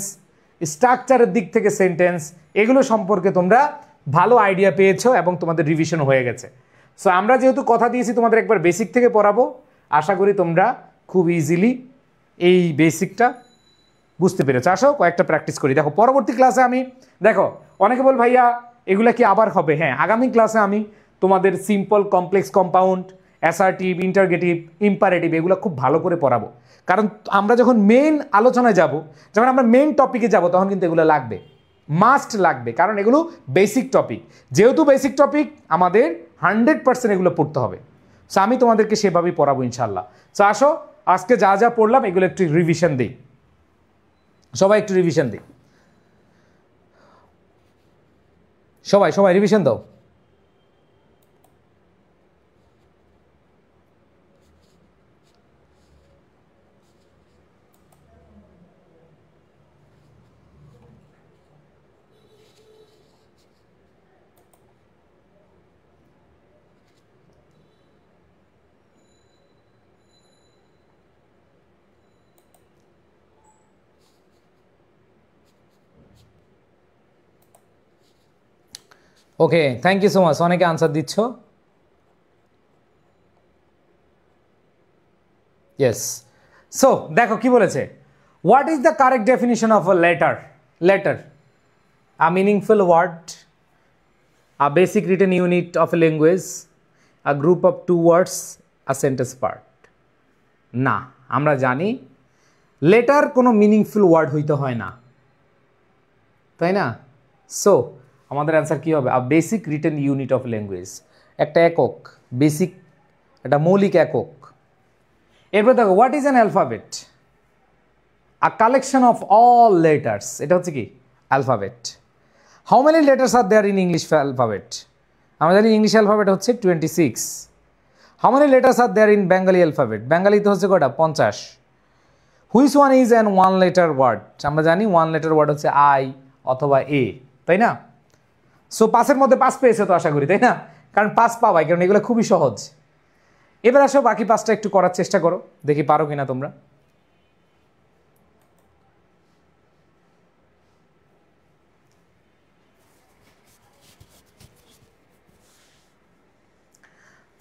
S1: স্ট্রাকচারের দিক থেকে সেন্টেন্স, এগুলো সম্পর্কে তোমরা ভালো আইডিয়া পেয়েছো এবং তোমাদের রিভিশন হয়ে গেছে। সো আমরা যেহেতু কথা দিয়েছি তোমাদের একবার বেসিক থেকে পড়াবো, আশা করি তোমরা খুব ইজিলি এই বেসিকটা বুঝতে পেরেছো। আসো কয়েকটা প্র্যাকটিস করি। দেখো পরবর্তী ক্লাসে আমি, দেখো অনেকে বল ভাইয়া এগুলা কি আবার হবে? হ্যাঁ, আগামী ক্লাসে আমি তোমাদের simple, complex, compound, assertive, interrogative, imperative এগুলো খুব ভালো করে পড়াবো। কারণ আমরা যখন মেইন আলোচনায় যাব, যখন আমরা মেইন টপিকে যাব, তখন কিন্তু এগুলো লাগবে, মাস্ট লাগবে, কারণ এগুলো বেসিক টপিক। যেহেতু বেসিক টপিক, আমাদের 100% এগুলো পড়তে হবে। সো আমি তোমাদেরকে সেভাবেই পড়াবো ইনশাল্লাহ। সো আসো আজকে যা যা পড়লাম এগুলো একটু রিভিশন দিই, সবাই একটু রিভিশন দিই, সবাই সবাই রিভিশন দাও। Okay, thank you so much, অনেকে আনসার দিচ্ছ। ইয়েস। সো দেখো কি বলেছে, what is the correct definition of a letter? Letter, a meaningful word, a basic written unit of a language, a group of 2 words, a sentence part. না, আমরা জানি লেটার কোনো মিনিংফুল ওয়ার্ড হইতে হয় না, তাই না? সো আমাদের অ্যান্সার কী হবে? A basic written unit of language, একটা একক, বেসিক, একটা মৌলিক একক। এরপর দেখো, what is an alphabet? A collection of all letters, এটা হচ্ছে কি alphabet. How many letters are there in English alphabet? আমরা জানি ইংলিশ অ্যালফাবেট হচ্ছে 26। How many letters are there in Bengali alphabet? বেঙ্গালিতে হচ্ছে কয়টা? 50। Which one is an 1 letter word? আমরা জানি 1 লেটার ওয়ার্ড হচ্ছে আই অথবা এ, তাই না? সো 5-এর মধ্যে 5 পেয়েছে তো আশা করি, তাই না? কারণ 5 পাবাই, কারণ এগুলো খুবই সহজ। এবার আসো বাকি 5টা একটু করার চেষ্টা করো, দেখি পারো কিনা তোমরা।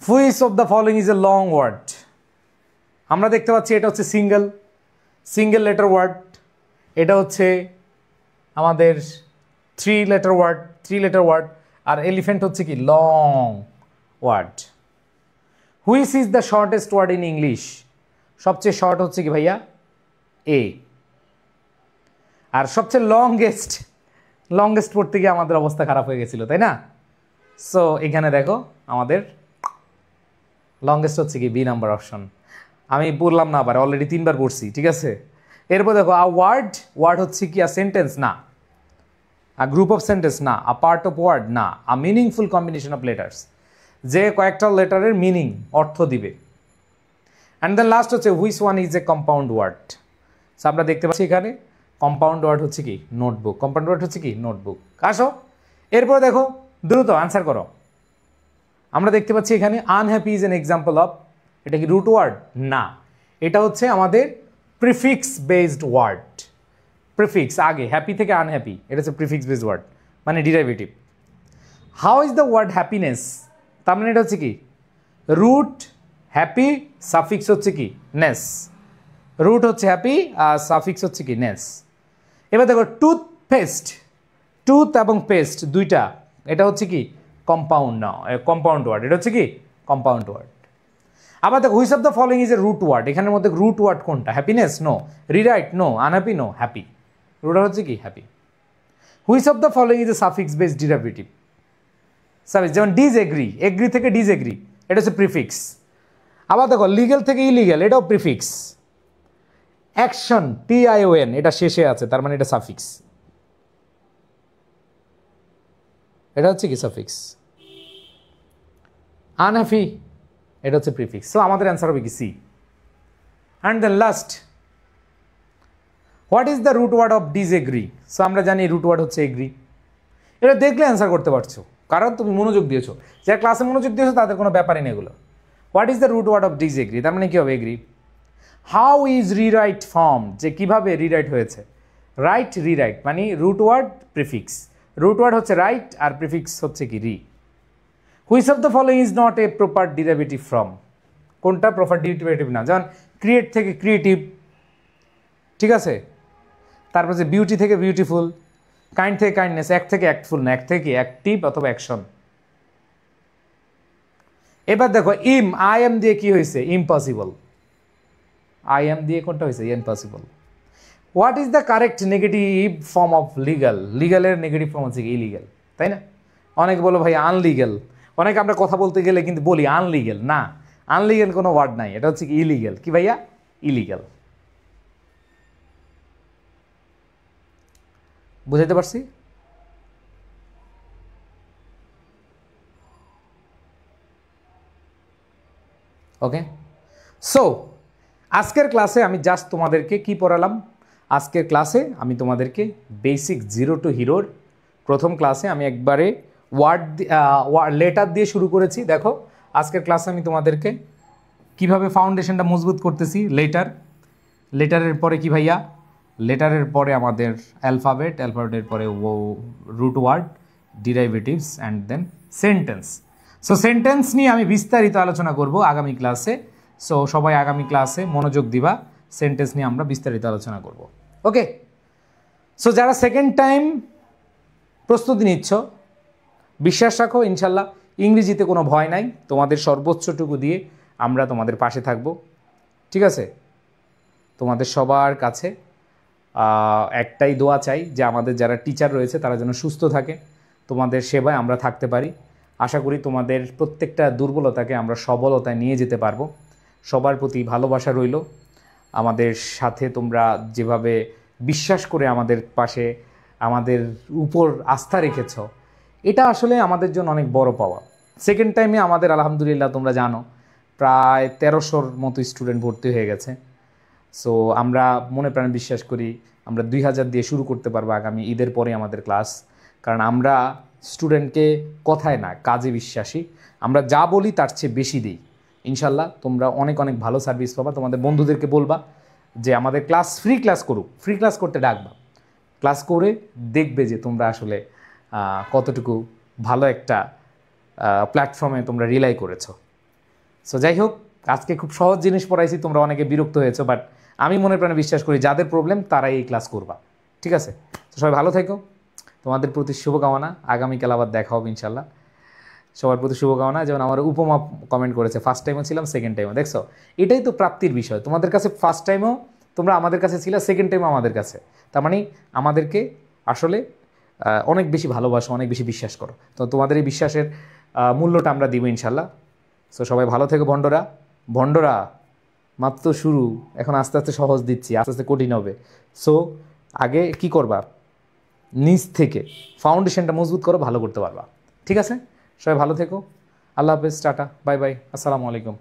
S1: Which of the following is a long word? আমরা দেখতে পাচ্ছি এটা হচ্ছে সিঙ্গেল লেটার ওয়ার্ড, এটা হচ্ছে আমাদের 3 লেটার ওয়ার্ড, আর এলিফ্যান্ট হচ্ছে কি long word. Which is the shortest word in English? সবচেয়ে শর্ট হচ্ছে কি ভাইয়া? এ। আর সবচেয়ে লংগেস্ট পড়তে গিয়ে আমাদের অবস্থা খারাপ হয়ে গেছিল, তাই না? সো এখানে দেখো আমাদের লংগেস্ট হচ্ছে কি বি নাম্বার অপশন। আমি পড়লাম না, আবার অলরেডি 3বার পড়ছি, ঠিক আছে। এরপর দেখো আ ওয়ার্ড, ওয়ার্ড হচ্ছে কি আ সেন্টেন্স না, আ গ্রুপ অফ সেন্টেন্স না, আ পার্ট অফ ওয়ার্ড না, a meaningful combination of letters, যে কয়েকটা লেটারের মিনিং অর্থ দিবে। অ্যান্ড দেন লাস্ট হচ্ছে which one is a compound word. So আমরা দেখতে পাচ্ছি এখানে কম্পাউন্ড ওয়ার্ড হচ্ছে কি নোটবুক, কম্পাউন্ড ওয়ার্ড হচ্ছে কি নোটবুক। আসো এরপরে দেখো, দ্রুত আনসার করো। আমরা দেখতে পাচ্ছি এখানে unhappy is an example of, এটা কি রুট ওয়ার্ড? না, এটা হচ্ছে আমাদের প্রিফিক্স বেসড ওয়ার্ড। প্রিফিক্স আগে, হ্যাপি থেকে আনহ্যাপি, এটা হচ্ছে প্রিফিক্স বেসড ওয়ার্ড, মানে derivative. How is the word happiness, তার মানে এটা হচ্ছে কি রুট হ্যাপি, সাফিক্স হচ্ছে কি নেস, রুট হচ্ছে হ্যাপি আর সাফিক্স হচ্ছে কি নেস। এবার দেখো টুথপেস্ট, টুথ এবং পেস্ট দুইটা, এটা হচ্ছে কি কম্পাউন্ড না, কম্পাউন্ড ওয়ার্ড, এটা হচ্ছে কি কম্পাউন্ড ওয়ার্ড। আবার দেখো which of the following is a root word, এখানের মধ্যে রুট ওয়ার্ড কোনটা? Happiness no, rewrite no, unhappy no, happy, root হচ্ছে কি happy. Which of the following is a suffix based derivative, suffix যেমন ডিসএগ্রি, এগ্রি থেকে ডিসএগ্রি, এটা হচ্ছে প্রিফিক্স। আবার দেখো লিগ্যাল থেকে ইলিগ্যাল, এটাও প্রিফিক্স। অ্যাকশন TION, এটা শেষে আছে, তার মানে এটা সাফিক্স, এটা হচ্ছে কি সাফিক্স। আনহ্যাপি, এটা হচ্ছে প্রিফিক্স। সো আমাদের অ্যান্সার হবে কি C. And then last, what is the root word of disagree. So আমরা জানি রুট ওয়ার্ড হচ্ছে এগ্রি, এটা দেখলে অ্যান্সার করতে পারছো, কারণ তুমি মনোযোগ দিয়েছো। যারা ক্লাসে মনোযোগ দিয়েছো তাদের কোনো ব্যাপারই নেই এগুলো। What is the root word of disagree, তার মানে কি হবে agree. How is rewrite form, যে কিভাবে রিরাইট হয়েছে। রাইট রিরাইট মানে root word prefix, root word হচ্ছে রাইট আর প্রিফিক্স হচ্ছে কি re. Which of the following is not a proper derivative from, কোনটা প্রপার ডিরাইভেটিভ না। যেমন ক্রিয়েট থেকে ক্রিয়েটিভ, ঠিক আছে। তারপর যে বিউটি থেকে বিউটিফুল, কাইন্ড থেকে কাইন্ডনেস, এক থেকে অ্যাক্টফুল না, এক থেকে অ্যাক্টিভ অথবা অ্যাকশন। এবার দেখো আই এম দিয়ে কি হয়েছে ইম্পসিবল, আই এম দিয়ে কোনটা হয়েছে impossible. What is the correct negative form of legal, লিগালের নেগেটিভ ফর্ম হচ্ছে ইলিগাল, তাই না। অনেকে বলো ভাই আনলিগাল, অনেকে আমরা কথা বলতে গেলে কিন্তু বলি আনলিগাল, না আনলিগাল কোনো ওয়ার্ড নাই, এটা হচ্ছে কি ইলিগাল। কি ভাইয়া ইলিগাল, বুঝাইতে পারছি। ওকে, সো আজকের ক্লাসে আমি জাস্ট তোমাদেরকে কি পড়ালাম, আজকের ক্লাসে আমি তোমাদেরকে বেসিক জিরো টু হিরোর প্রথম ক্লাসে আমি একবারে লেটার দিয়ে শুরু করেছি। দেখো আজকের ক্লাসে আমি তোমাদেরকে কিভাবে ফাউন্ডেশনটা মজবুত করতেছি। লেটারের পরে কি ভাইয়া, লেটারের পরে আমাদের অ্যালফাবেট, অ্যালফাবেটের পরে root word, derivatives and then sentence. So sentence নিয়ে আমি বিস্তারিত আলোচনা করব আগামী ক্লাসে। সো সবাই আগামী ক্লাসে মনোযোগ দিবা, সেন্টেন্স নিয়ে আমরা বিস্তারিত আলোচনা করব। ওকে, সো যারা সেকেন্ড টাইম প্রস্তুতি নিচ্ছ, বিশ্বাস রাখো ইনশাল্লাহ ইংরেজিতে কোনো ভয় নাই, তোমাদের সর্বোচ্চটুকু দিয়ে আমরা তোমাদের পাশে থাকব, ঠিক আছে। তোমাদের সবার কাছে একটাই দোয়া চাই যে আমাদের যারা টিচার রয়েছে তারা যেন সুস্থ থাকে, তোমাদের সেবায় আমরা থাকতে পারি। আশা করি তোমাদের প্রত্যেকটা দুর্বলতাকে আমরা সবলতায় নিয়ে যেতে পারবো। সবার প্রতি ভালোবাসা রইল, আমাদের সাথে তোমরা যেভাবে বিশ্বাস করে আমাদের পাশে, আমাদের উপর আস্থা রেখেছ, এটা আসলে আমাদের জন্য অনেক বড় পাওয়া। সেকেন্ড টাইমে আমাদের আলহামদুলিল্লাহ তোমরা জানো প্রায় 1300-র মতো স্টুডেন্ট ভর্তি হয়ে গেছে। সো আমরা মনে প্রাণে বিশ্বাস করি আমরা 2000 দিয়ে শুরু করতে পারবো আগামী ঈদের পরে আমাদের ক্লাস। কারণ আমরা স্টুডেন্টকে কথায় না কাজে বিশ্বাসী, আমরা যা বলি তার চেয়ে বেশি দিই। ইনশাল্লাহ তোমরা অনেক অনেক ভালো সার্ভিস পাবা। তোমাদের বন্ধুদেরকে বলবা যে আমাদের ক্লাস ফ্রি ক্লাস করুক, ফ্রি ক্লাস করতে ডাকবা, ক্লাস করে দেখবে যে তোমরা আসলে কতটুকু ভালো একটা প্ল্যাটফর্মে তোমরা রিলাই করেছো। সো যাই হোক, আজকে খুব সহজ জিনিস পড়াইছি, তোমরা অনেকে বিরক্ত হয়েছো, বাট আমি মনে প্রাণে বিশ্বাস করি যাদের প্রবলেম তারাই এই ক্লাস করবা, ঠিক আছে। তো সবাই ভালো থেকো, তোমাদের প্রতি শুভকামনা। আগামীকাল আবার দেখা হবে ইনশাল্লাহ। সবার প্রতি শুভকামনা। যেমন আমার উপমা কমেন্ট করেছে, ফার্স্ট টাইমও ছিলাম, সেকেন্ড টাইমও। দেখছো, এটাই তো প্রাপ্তির বিষয়। তোমাদের কাছে ফার্স্ট টাইমও তোমরা আমাদের কাছে ছিলে, সেকেন্ড টাইমও আমাদের কাছে। তার মানে আমাদেরকে আসলে অনেক বেশি ভালোবাসো, অনেক বেশি বিশ্বাস করো। তো তোমাদের এই বিশ্বাসের মূল্যটা আমরা দিব ইনশাল্লাহ। সো সবাই ভালো থেকো ভন্ডরা। ভন্ডরা মাত্র শুরু, এখন আস্তে আস্তে সহজ দিচ্ছি, আস্তে আস্তে কঠিন হবে। সো আগে কি করবা, নিচ থেকে ফাউন্ডেশনটা মজবুত করো, ভালো করতে পারবা। ঠিক আছে, সবাই ভালো থেকো। আল্লাহ হাফেজ, টাটা, বাই বাই, আসসালামু আলাইকুম।